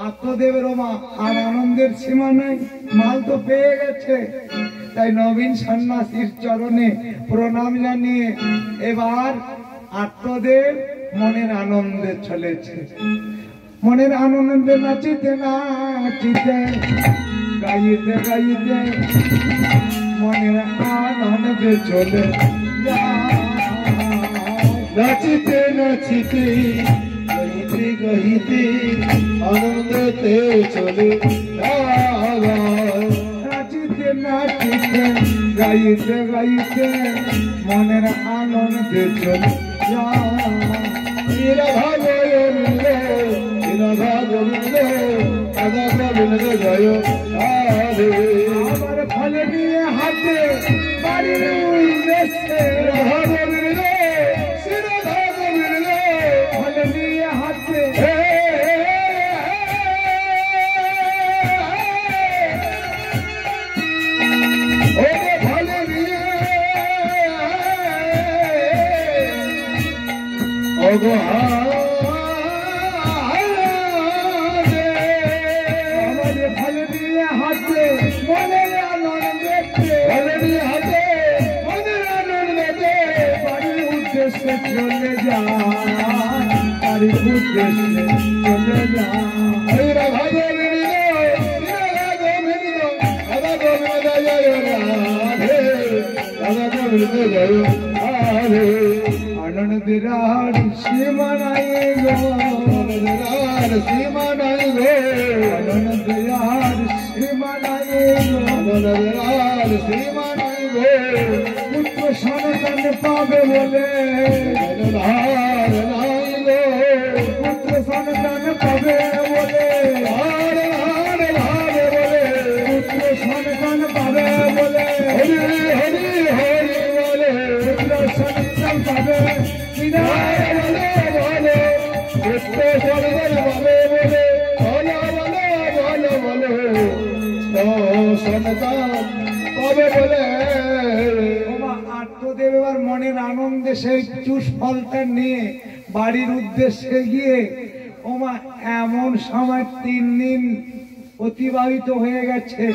[SPEAKER 1] আত্মদেবের ওমা আর আনন্দের সীমা নাই, মাল তো পেয়ে গেছে। তাই নবীন সন্ন্যাসীর চরণে প্রণাম জানিয়ে এবার আত্মদেব মনের আনন্দে চলেছে। মনের আনন্দে নাচিতে নাচিতে, গাইতে গাইতে মনের আনন্দে চলে যায়।
[SPEAKER 2] নাচিতে নাচিতে গাইতে গাইতে আনন্দতে চলে যায়।
[SPEAKER 1] নাচিতে নাচিতে গাইতে গাইতে মনের আনন্দে চলে যায়।
[SPEAKER 2] রাধা গোবিন্দ, রাধা গোবিন্দ, রাধা গোবিন্দ জয় রাধে।
[SPEAKER 1] আবার ফলে নিয়ে হাতে বাড়ির উদ্দেশ্যে,
[SPEAKER 2] রাধা গোবিন্দ, শ্রী রাধা গোবিন্দ,
[SPEAKER 1] ফলে নিয়ে হাতে
[SPEAKER 2] ও ভালো নিয়ে ওগো
[SPEAKER 1] আমাদের ফলে নিয়ে হাতে মনের আনন্দে,
[SPEAKER 2] ভালো নিয়ে হাতে মনের আনন্দে
[SPEAKER 1] বাড়ির উদ্দেশ্যে চলে যায়, বাড়ির উদ্দেশ্যে চলে যায়।
[SPEAKER 2] রাধা গোবিন্দ, রাধা গোবিন্দ, রাধা গোবিন্দ জয় রাধে, রাধা গোবিন্দ জয় রাধে।
[SPEAKER 1] আনন্দের আর সীমা নাই গো,
[SPEAKER 2] আর সীমা নাই গো,
[SPEAKER 1] আনন্দের আর সীমা নাই গো,
[SPEAKER 2] আর সীমা নাই গো।
[SPEAKER 1] পুত্র সন্তান পাবে বলে,
[SPEAKER 2] আর নাই গো,
[SPEAKER 1] পুত্র সন্তান পাবে বলে,
[SPEAKER 2] আর ভাবে বলে,
[SPEAKER 1] পুত্র সন্তান পাবে বলে,
[SPEAKER 2] হরি হরি হরি বলে,
[SPEAKER 1] পুত্র সন্তান পাবে বিদায়
[SPEAKER 2] বলে বলে, পুত্র সন্তান পাবে বলে, বলো বলো বলো বলো, সন্তান পাবে বলে।
[SPEAKER 1] ওমা আত্মদেব এবার মনের আনন্দে সেই চুষ ফলটা নিয়ে বাড়ির উদ্দেশ্যে গিয়ে, ওমা এমন সময় 3 দিন অতিবাহিত হয়ে গেছে।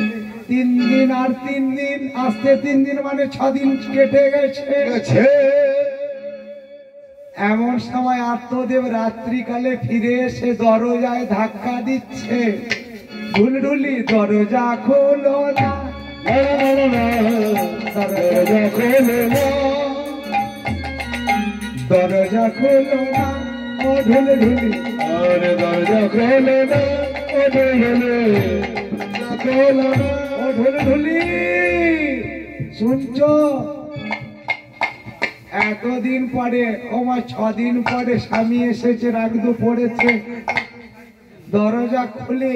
[SPEAKER 1] 3 দিন আর 3 দিন, আস্তে 3 দিন মানে 6 দিন কেটে গেছে। এমন সময় আত্মদেব রাত্রিকালে ফিরে এসে দরজায় ধাক্কা দিচ্ছে, ঢুলঢুলি দরজা খোলো না,
[SPEAKER 2] দরজা খোলো না,
[SPEAKER 1] দরজা খোলো না, ও ঢুলঢুলি
[SPEAKER 2] আর দরজা খোলো না, ও ঢুলঢুলি, খোলো না,
[SPEAKER 1] ও ঢুলঢুলি শুনছো? এতদিন পরে ওমা 6 দিন পরে স্বামী এসেছে, রাগদু পড়েছে, দরজা খুলে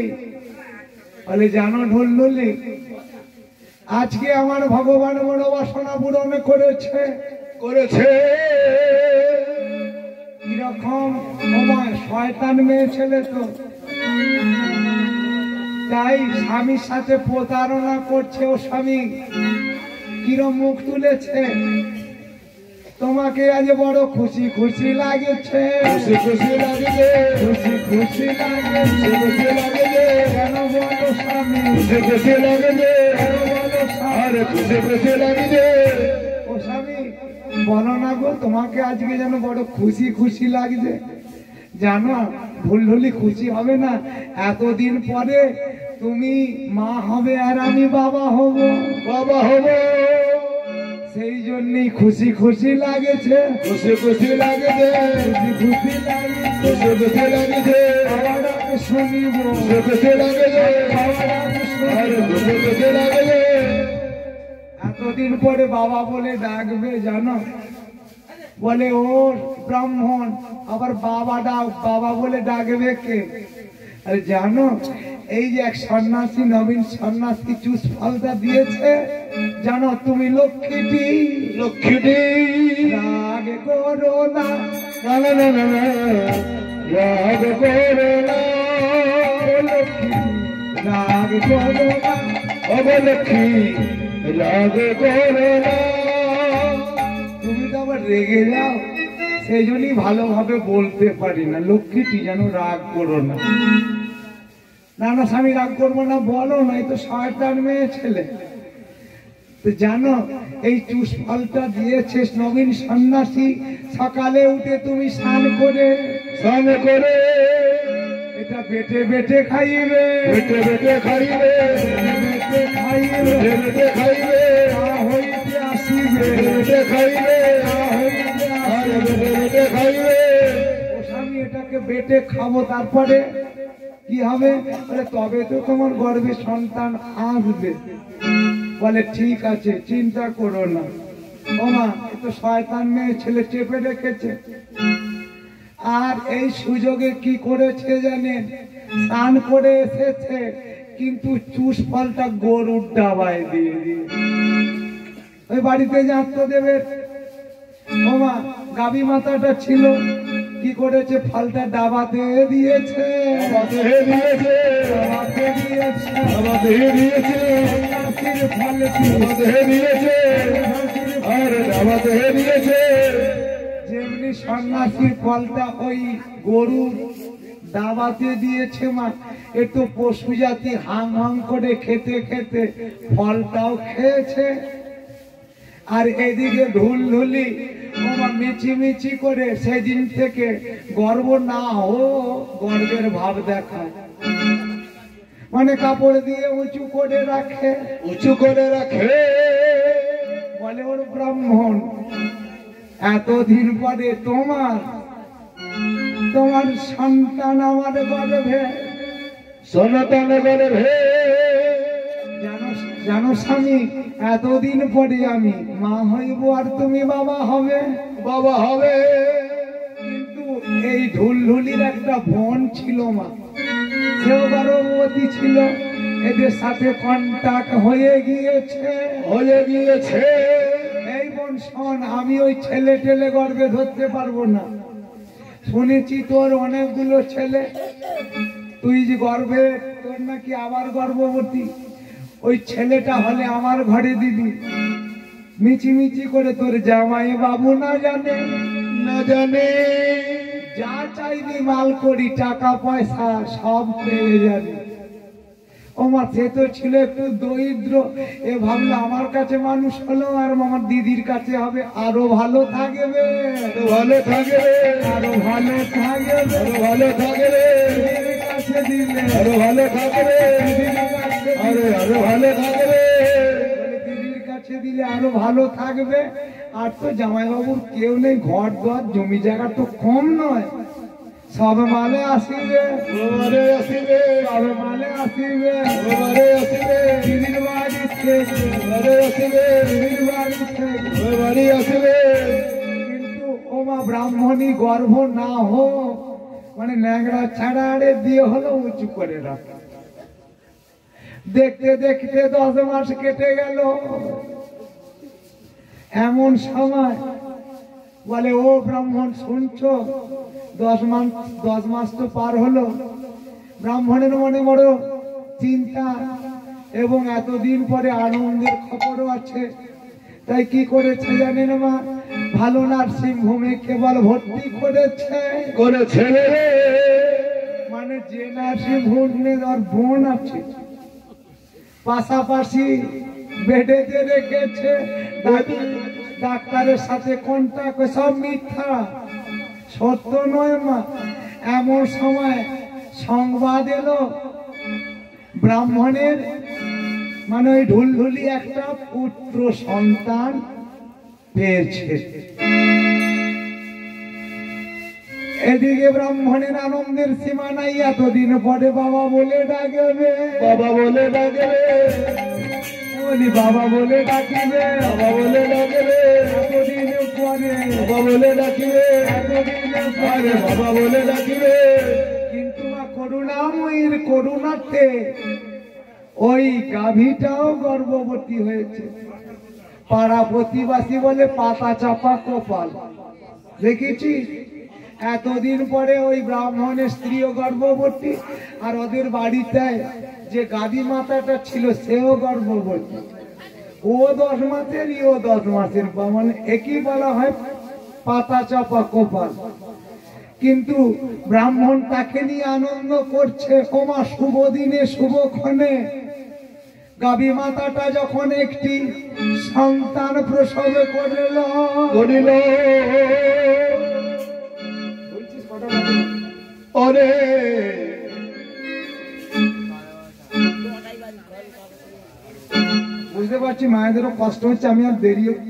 [SPEAKER 1] বলে জানো ঢুলঢুলি, আজকে আমার ভগবান বড় বাসনা পূরণ করেছে। কিরকম? ওমা শয়তান মেয়ে ছেলে তো, তাই স্বামীর সাথে প্রতারণা করছে। ও স্বামী কিরম মুখ তুলেছে, তোমাকে আজ বড় খুশি খুশি লাগেছে,
[SPEAKER 2] খুশি লাগছে,
[SPEAKER 1] খুশি লাগেছে, কেন বলো স্বামী,
[SPEAKER 2] খুশি লাগছে,
[SPEAKER 1] কেন বলো স্বামী?
[SPEAKER 2] আরে খুশি লাগছে।
[SPEAKER 1] ও স্বামী বলো না গো, তোমাকে আজকে যেন বড় খুশি খুশি লাগছে। জানো ঢুলঢুলি খুশি হবে না, এতদিন পরে তুমি মা হবে আর আমি বাবা হব, সেই জন্যই খুশি খুশি লাগেছে,
[SPEAKER 2] খুশি লাগছে,
[SPEAKER 1] খুশি লাগেছে।
[SPEAKER 2] খুশি লাগছে,
[SPEAKER 1] বাবার ডাক শুনিব,
[SPEAKER 2] খুশি লাগছে,
[SPEAKER 1] বাবার ডাক
[SPEAKER 2] আরে
[SPEAKER 1] শুনিব।
[SPEAKER 2] খুশি লাগছে।
[SPEAKER 1] এতদিন পরে বাবা বলে ডাকবে, জানো বলে ও ব্রাহ্মণ, আবার বাবা বলে ডাকবে কে? আরে জানো এই যে এক সন্ন্যাসী, নবীন সন্ন্যাসী চুস ফলটা দিয়েছে, জানো তুমি লক্ষ্মীটি,
[SPEAKER 2] লক্ষ্মীটি
[SPEAKER 1] রাগ করো না,
[SPEAKER 2] না না না না না, রাগ করো না,
[SPEAKER 1] ও লক্ষ্মী রাগ করো না।
[SPEAKER 2] অবলক্ষ্মী রাগ করো না।
[SPEAKER 1] তুমি তো আবার রেগে যাও, সেই জন্যই ভালোভাবে বলতে পারি না, লক্ষ্মীটি যেন রাগ করো না। না না স্বামী রাগ করবো না বলো না, এই তো শয়তান মেয়ে ছেলে। তো জানো এই চুস ফলটা দিয়েছে নবীন সন্ন্যাসী, সকালে উঠে তুমি স্নান করে এটা বেটে বেটে খাইবে,
[SPEAKER 2] বেটে বেটে খাইবে,
[SPEAKER 1] বেটে খাইবে,
[SPEAKER 2] বেটে খাইবে,
[SPEAKER 1] তা হইতে আসিবে,
[SPEAKER 2] বেটে খাইবে,
[SPEAKER 1] তা হইতে
[SPEAKER 2] আরে
[SPEAKER 1] আসিবে।
[SPEAKER 2] বেটে খাইবে।
[SPEAKER 1] ও স্বামী এটাকে বেটে খাবো, তারপরে কি হবে? বলে তবে তো তোমার গর্ভে সন্তান আসবে। বলে ঠিক আছে, চিন্তা করো না। ওমা এ তো শয়তান মেয়ে ছেলে চেপে রেখেছে। আর এই সুযোগে কি করেছে জানেন? স্নান করে এসেছে, কিন্তু চুস ফলটা গরুর ডাবায় দিয়ে দিয়ে ওই বাড়িতে যাত্রা দেবে। ওমা গাবি মাথাটা ছিল, কি করেছে? ফলটা ডাবাতে দিয়েছে,
[SPEAKER 2] আমাদের দিয়েছে,
[SPEAKER 1] ডাবাতে দিয়েছে।
[SPEAKER 2] আমাদের দিয়েছে,
[SPEAKER 1] সন্ন্যাসীর ফলে কি?
[SPEAKER 2] আমাদের দিয়েছে, আরে আমাদের দিয়েছে।
[SPEAKER 1] যেমনি সন্ন্যাসীর ফলটা ওই গরুর দাবাতে দিয়েছে, মা একটু পশু জাতি হাং হাং করে খেতে খেতে ফলটাও খেয়েছে। আর এদিকে ঢুলঢুলি ওমা মিছিমিছি করে সেদিন থেকে গর্ব না হো গর্বের ভাব দেখায়, মানে কাপড় দিয়ে উঁচু করে রাখে,
[SPEAKER 2] উঁচু করে রাখে।
[SPEAKER 1] বলে ওর ব্রাহ্মণ এতদিন পরে তোমার সন্তান আমার গর্ভে।
[SPEAKER 2] সনাতন গর্ভে।
[SPEAKER 1] জানো স্বামী, এতদিন পরে আমি মা হইব আর তুমি বাবা হবে।
[SPEAKER 2] বাবা হবে।
[SPEAKER 1] কিন্তু এই ঢুলঢুলির একটা বোন ছিল, মা সেও গর্ভবতী ছিল, এদের সাথে কন্টাক্ট হয়ে গিয়েছে। এই বোন শোন, আমি ওই ছেলে টেলে গর্ভে ধরতে পারবো না। শুনেছি তোর অনেকগুলো ছেলে, তুই যে গর্ভে, তোর নাকি আবার গর্ভবতী, ওই ছেলেটা হলে আমার ঘরে দিবি। মিছিমিছি করে তোর জামাই বাবু না জানে,
[SPEAKER 2] না জানে,
[SPEAKER 1] যা চাইবি মাল করি, টাকা পয়সা সব পেয়ে যাবে। ওমা সে তো ছিল একটু দরিদ্র, এ ভাবলো আমার কাছে মানুষ হলো আর আমার দিদির কাছে হবে, আরো ভালো থাকবে,
[SPEAKER 2] ভালো থাকে রে,
[SPEAKER 1] আরো ভালো থাকবে,
[SPEAKER 2] ভালো থাকে রে,
[SPEAKER 1] দিদির কাছে দিলে,
[SPEAKER 2] আরো ভালো থাকে রে,
[SPEAKER 1] দিদির কাছে
[SPEAKER 2] আরে
[SPEAKER 1] দিলে,
[SPEAKER 2] আরো ভালো থাকে রে।
[SPEAKER 1] বলে দিদির কাছে দিলে আরো ভালো থাকবে। আর তো জামাইবাবুর কেউ নেই, ঘর দর জমি জায়গা তো কম নয়, সব মালে আসিবে,
[SPEAKER 2] বাবারে আসিবে,
[SPEAKER 1] সব মালে আসিবে,
[SPEAKER 2] বাবারে আসিবে,
[SPEAKER 1] দিদির বাড়ি থেকে,
[SPEAKER 2] বাবারে আসিবে,
[SPEAKER 1] দিদির বাড়ি থেকে।
[SPEAKER 2] বাবারে আসিবে।
[SPEAKER 1] মা ব্রাহ্মণী গর্ভ না হোক, মানে ন্যাংরা ছাড়াড়ে দিয়ে হলো উঁচু করে রাখা। দেখতে দেখতে 10 মাস কেটে গেল। এমন সময় বলে, ও ব্রাহ্মণ শুনছো, 10 মাস তো পার হলো। ব্রাহ্মণের মনে বড় চিন্তা এবং এতদিন পরে আনন্দের খবরও আছে। তাই কি করেছে জানেন মা? ভালো নার্সিং হোমে কেবল ভর্তি করেছে। মানে যে নার্সিং হোমে ওর বোন আছে, পাশাপাশি বেডেতে রেখেছে। ডাক্তারের সাথে কন্টাক্ট, সব মিথ্যা, সত্য নয় মা। এমন সময় সংবাদ এলো, ব্রাহ্মণের মানে ওই ঢুলঢুলি একটা পুত্র সন্তান পেয়েছে। এদিকে ব্রাহ্মণের আনন্দের সীমা নাই। এতদিন পরে বাবা বলে ডাকবে,
[SPEAKER 2] বাবা বলে ডাকবে,
[SPEAKER 1] বলি বাবা বলে ডাকিবে,
[SPEAKER 2] বাবা বলে ডাকবে,
[SPEAKER 1] এতদিন পরে
[SPEAKER 2] বাবা বলে ডাকবে,
[SPEAKER 1] এতদিন পরে
[SPEAKER 2] বাবা বলে ডাকবে।
[SPEAKER 1] কিন্তু করুণাময়ীর করুণাতে ওই গাভীটাও গর্ভবতী হয়েছে। পাড়া প্রতিবাসী বলে পাতা চাপা কপাল। দেখেছি এতদিন পরে ওই ব্রাহ্মণের স্ত্রীও গর্ভবতী, আর ওদের বাড়িতে যে গাভী মাতাটা ছিল সেও গর্ভবতী। ও 10 মাসের, ও 10 মাসের, মানে একই বলা হয় পাতা চাপা কপাল। কিন্তু ব্রাহ্মণ তাকে নিয়ে আনন্দ করছে। ওমা শুভ দিনে শুভক্ষণে গাভী মাতাটা যখন একটি সন্তান প্রসব করিল,
[SPEAKER 2] ওরে
[SPEAKER 1] বুঝতে পারছি মায়েদেরও কষ্ট হচ্ছে। আমি আর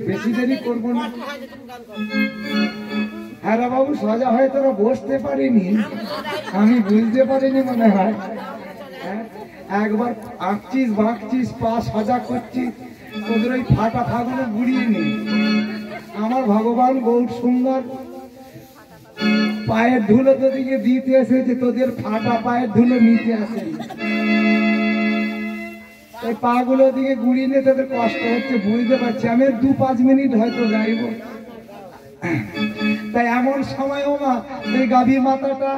[SPEAKER 1] বেশি দেরি করবো না। হ্যাঁ বাবু, সোজা হয়ে তোরা বসতে পারিনি, আমি বুঝতে পারিনি মনে হয়। একবার আঁকছিস বাঁকছিস, পা সাজা করছিস, তোদের ওই ফাটা ফাগুলো গুড়িয়ে নি। আমার ভগবান গৌর সুন্দর পায়ের ধুলো তোদিকে দিতে এসেছে, তোদের ফাটা পায়ের ধুলো নিতে আসে। এই পা গুলো দিকে গুড়িয়ে নিয়ে তোদের কষ্ট হচ্ছে, বুঝতে পারছি। আমি 2-5 মিনিট হয়তো গাইব। তাই এমন সময় মা এই গাভী মাতাটা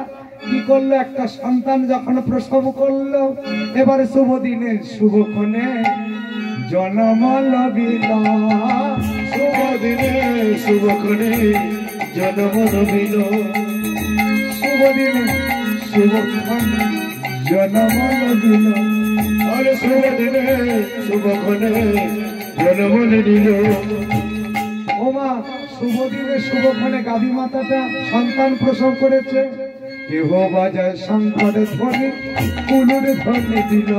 [SPEAKER 1] কি করলো, একটা সন্তান যখন প্রসব করলো, এবারে শুভ দিনে শুভক্ষণে জন্ম লবিল।
[SPEAKER 2] শুভ দিনে শুভক্ষণে জন্ম লবিল।
[SPEAKER 1] শুভ দিনে শুভক্ষণে জন্ম লবিল।
[SPEAKER 2] আরে শুভ দিনে শুভক্ষণে জন্ম নিল।
[SPEAKER 1] ওমা শুভ দিনে শুভক্ষণে গাভী মাতাটা সন্তান প্রসব করেছে। কেহ বাজায় শঙ্কর ধ্বনি, কুলুর ধ্বনি দিল।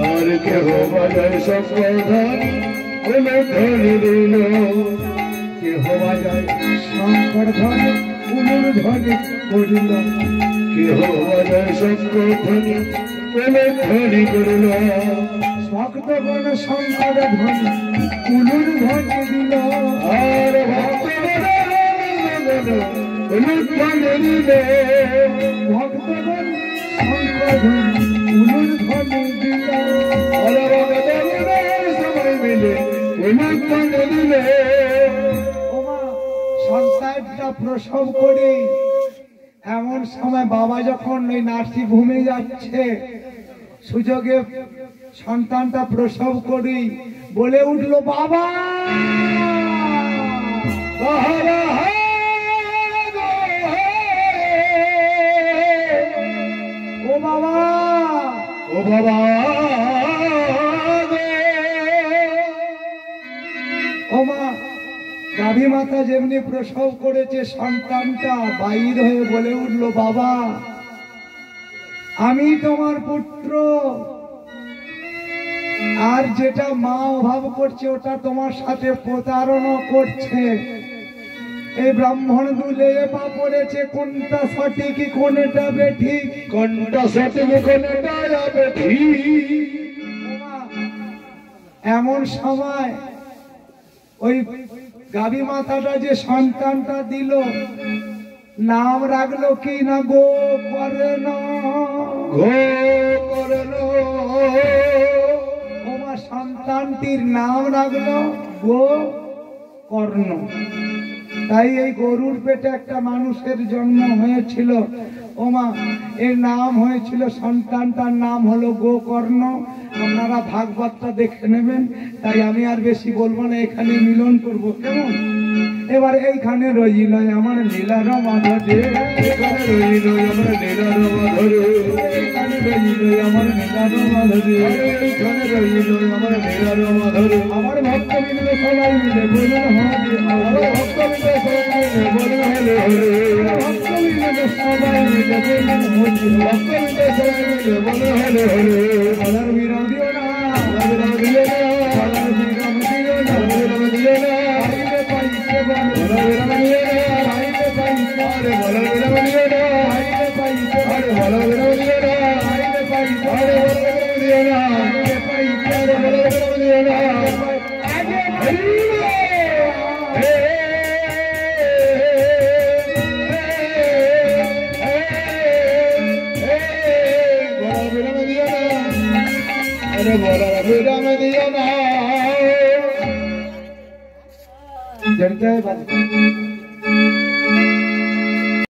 [SPEAKER 2] আর কেহ বাজায় শঙ্কর ধ্বনি, কুলুর ধ্বনি দিল।
[SPEAKER 1] কেহ বাজায় শঙ্কর ধ্বনি, কুলুর ধ্বনি করিল।
[SPEAKER 2] কেহ বাজায় শঙ্কর ধ্বনি, কুলুর ধ্বনি করিল।
[SPEAKER 1] ভক্তগণ শঙ্কর ধ্বনি, কুলুর ধ্বনি দিল।
[SPEAKER 2] আর ভক্তগণ কুলুর ধ্বনি দিল।
[SPEAKER 1] ভক্তগণ শঙ্কর ধ্বনি, কুলুর ধ্বনি দিল।
[SPEAKER 2] আর ভক্তগণ সবাই মিলে কুলুর ধ্বনি দিল।
[SPEAKER 1] ওমা সন্তানটা প্রসব করে এমন সময় বাবা যখন ওই নার্সিং হোমে যাচ্ছে, সুযোগে সন্তানটা প্রসব করি বলে উঠলো, বাবা ও বাবা,
[SPEAKER 2] ও বাবা,
[SPEAKER 1] ও মা। গাভী মাতা যেমনি প্রসব করেছে, সন্তানটা বাইর হয়ে বলে উঠলো, বাবা আমি তোমার পুত্র। আর যেটা মা অভাব করছে ওটা তোমার সাথে প্রতারণা করছে। এই ব্রাহ্মণ দুলে পা পড়েছে, কোনটা সঠিক কোনটা বেঠিক,
[SPEAKER 2] কোনটা সঠিক কোনটা বেঠিক।
[SPEAKER 1] এমন সময় ওই গাভী মাতাটা যে সন্তানটা দিল নাম রাখলো কি না গো কর্ণ। ওমা সন্তানটির নাম রাখলো গো কর্ণ। তাই এই গরুর পেটে একটা মানুষের জন্ম হয়েছিল, ওমা এর নাম হয়েছিল, সন্তানটার নাম হলো গোকর্ণ। আপনারা ভাগবতটা দেখে নেবেন, তাই আমি আর বেশি বলবো না, এখানে মিলন করবো কেমন। এবার এইখানে রইল আমার লীলার মাধবে, এখানে রইল আমার লীলার মাধবে, এখানে রইল আমার লীলার মাধবে, এখানে রইল আমার লীলার মাধবে। আমার ভক্ত মিলে সবাই মিলে বলুন হরে, আমার ভক্ত মিলে সবাই মিলে বলুন হরে হরে, ভক্ত মিলে সবাই মিলে বলুন হরে, ভক্ত মিলে সবাই মিলে বলুন হরে হরে। বলার বিরাম দিও না, বলার বিরাম দিও না, বলার বিরাম দিও না, বলার বিরাম দিও না। जड़ जाए बात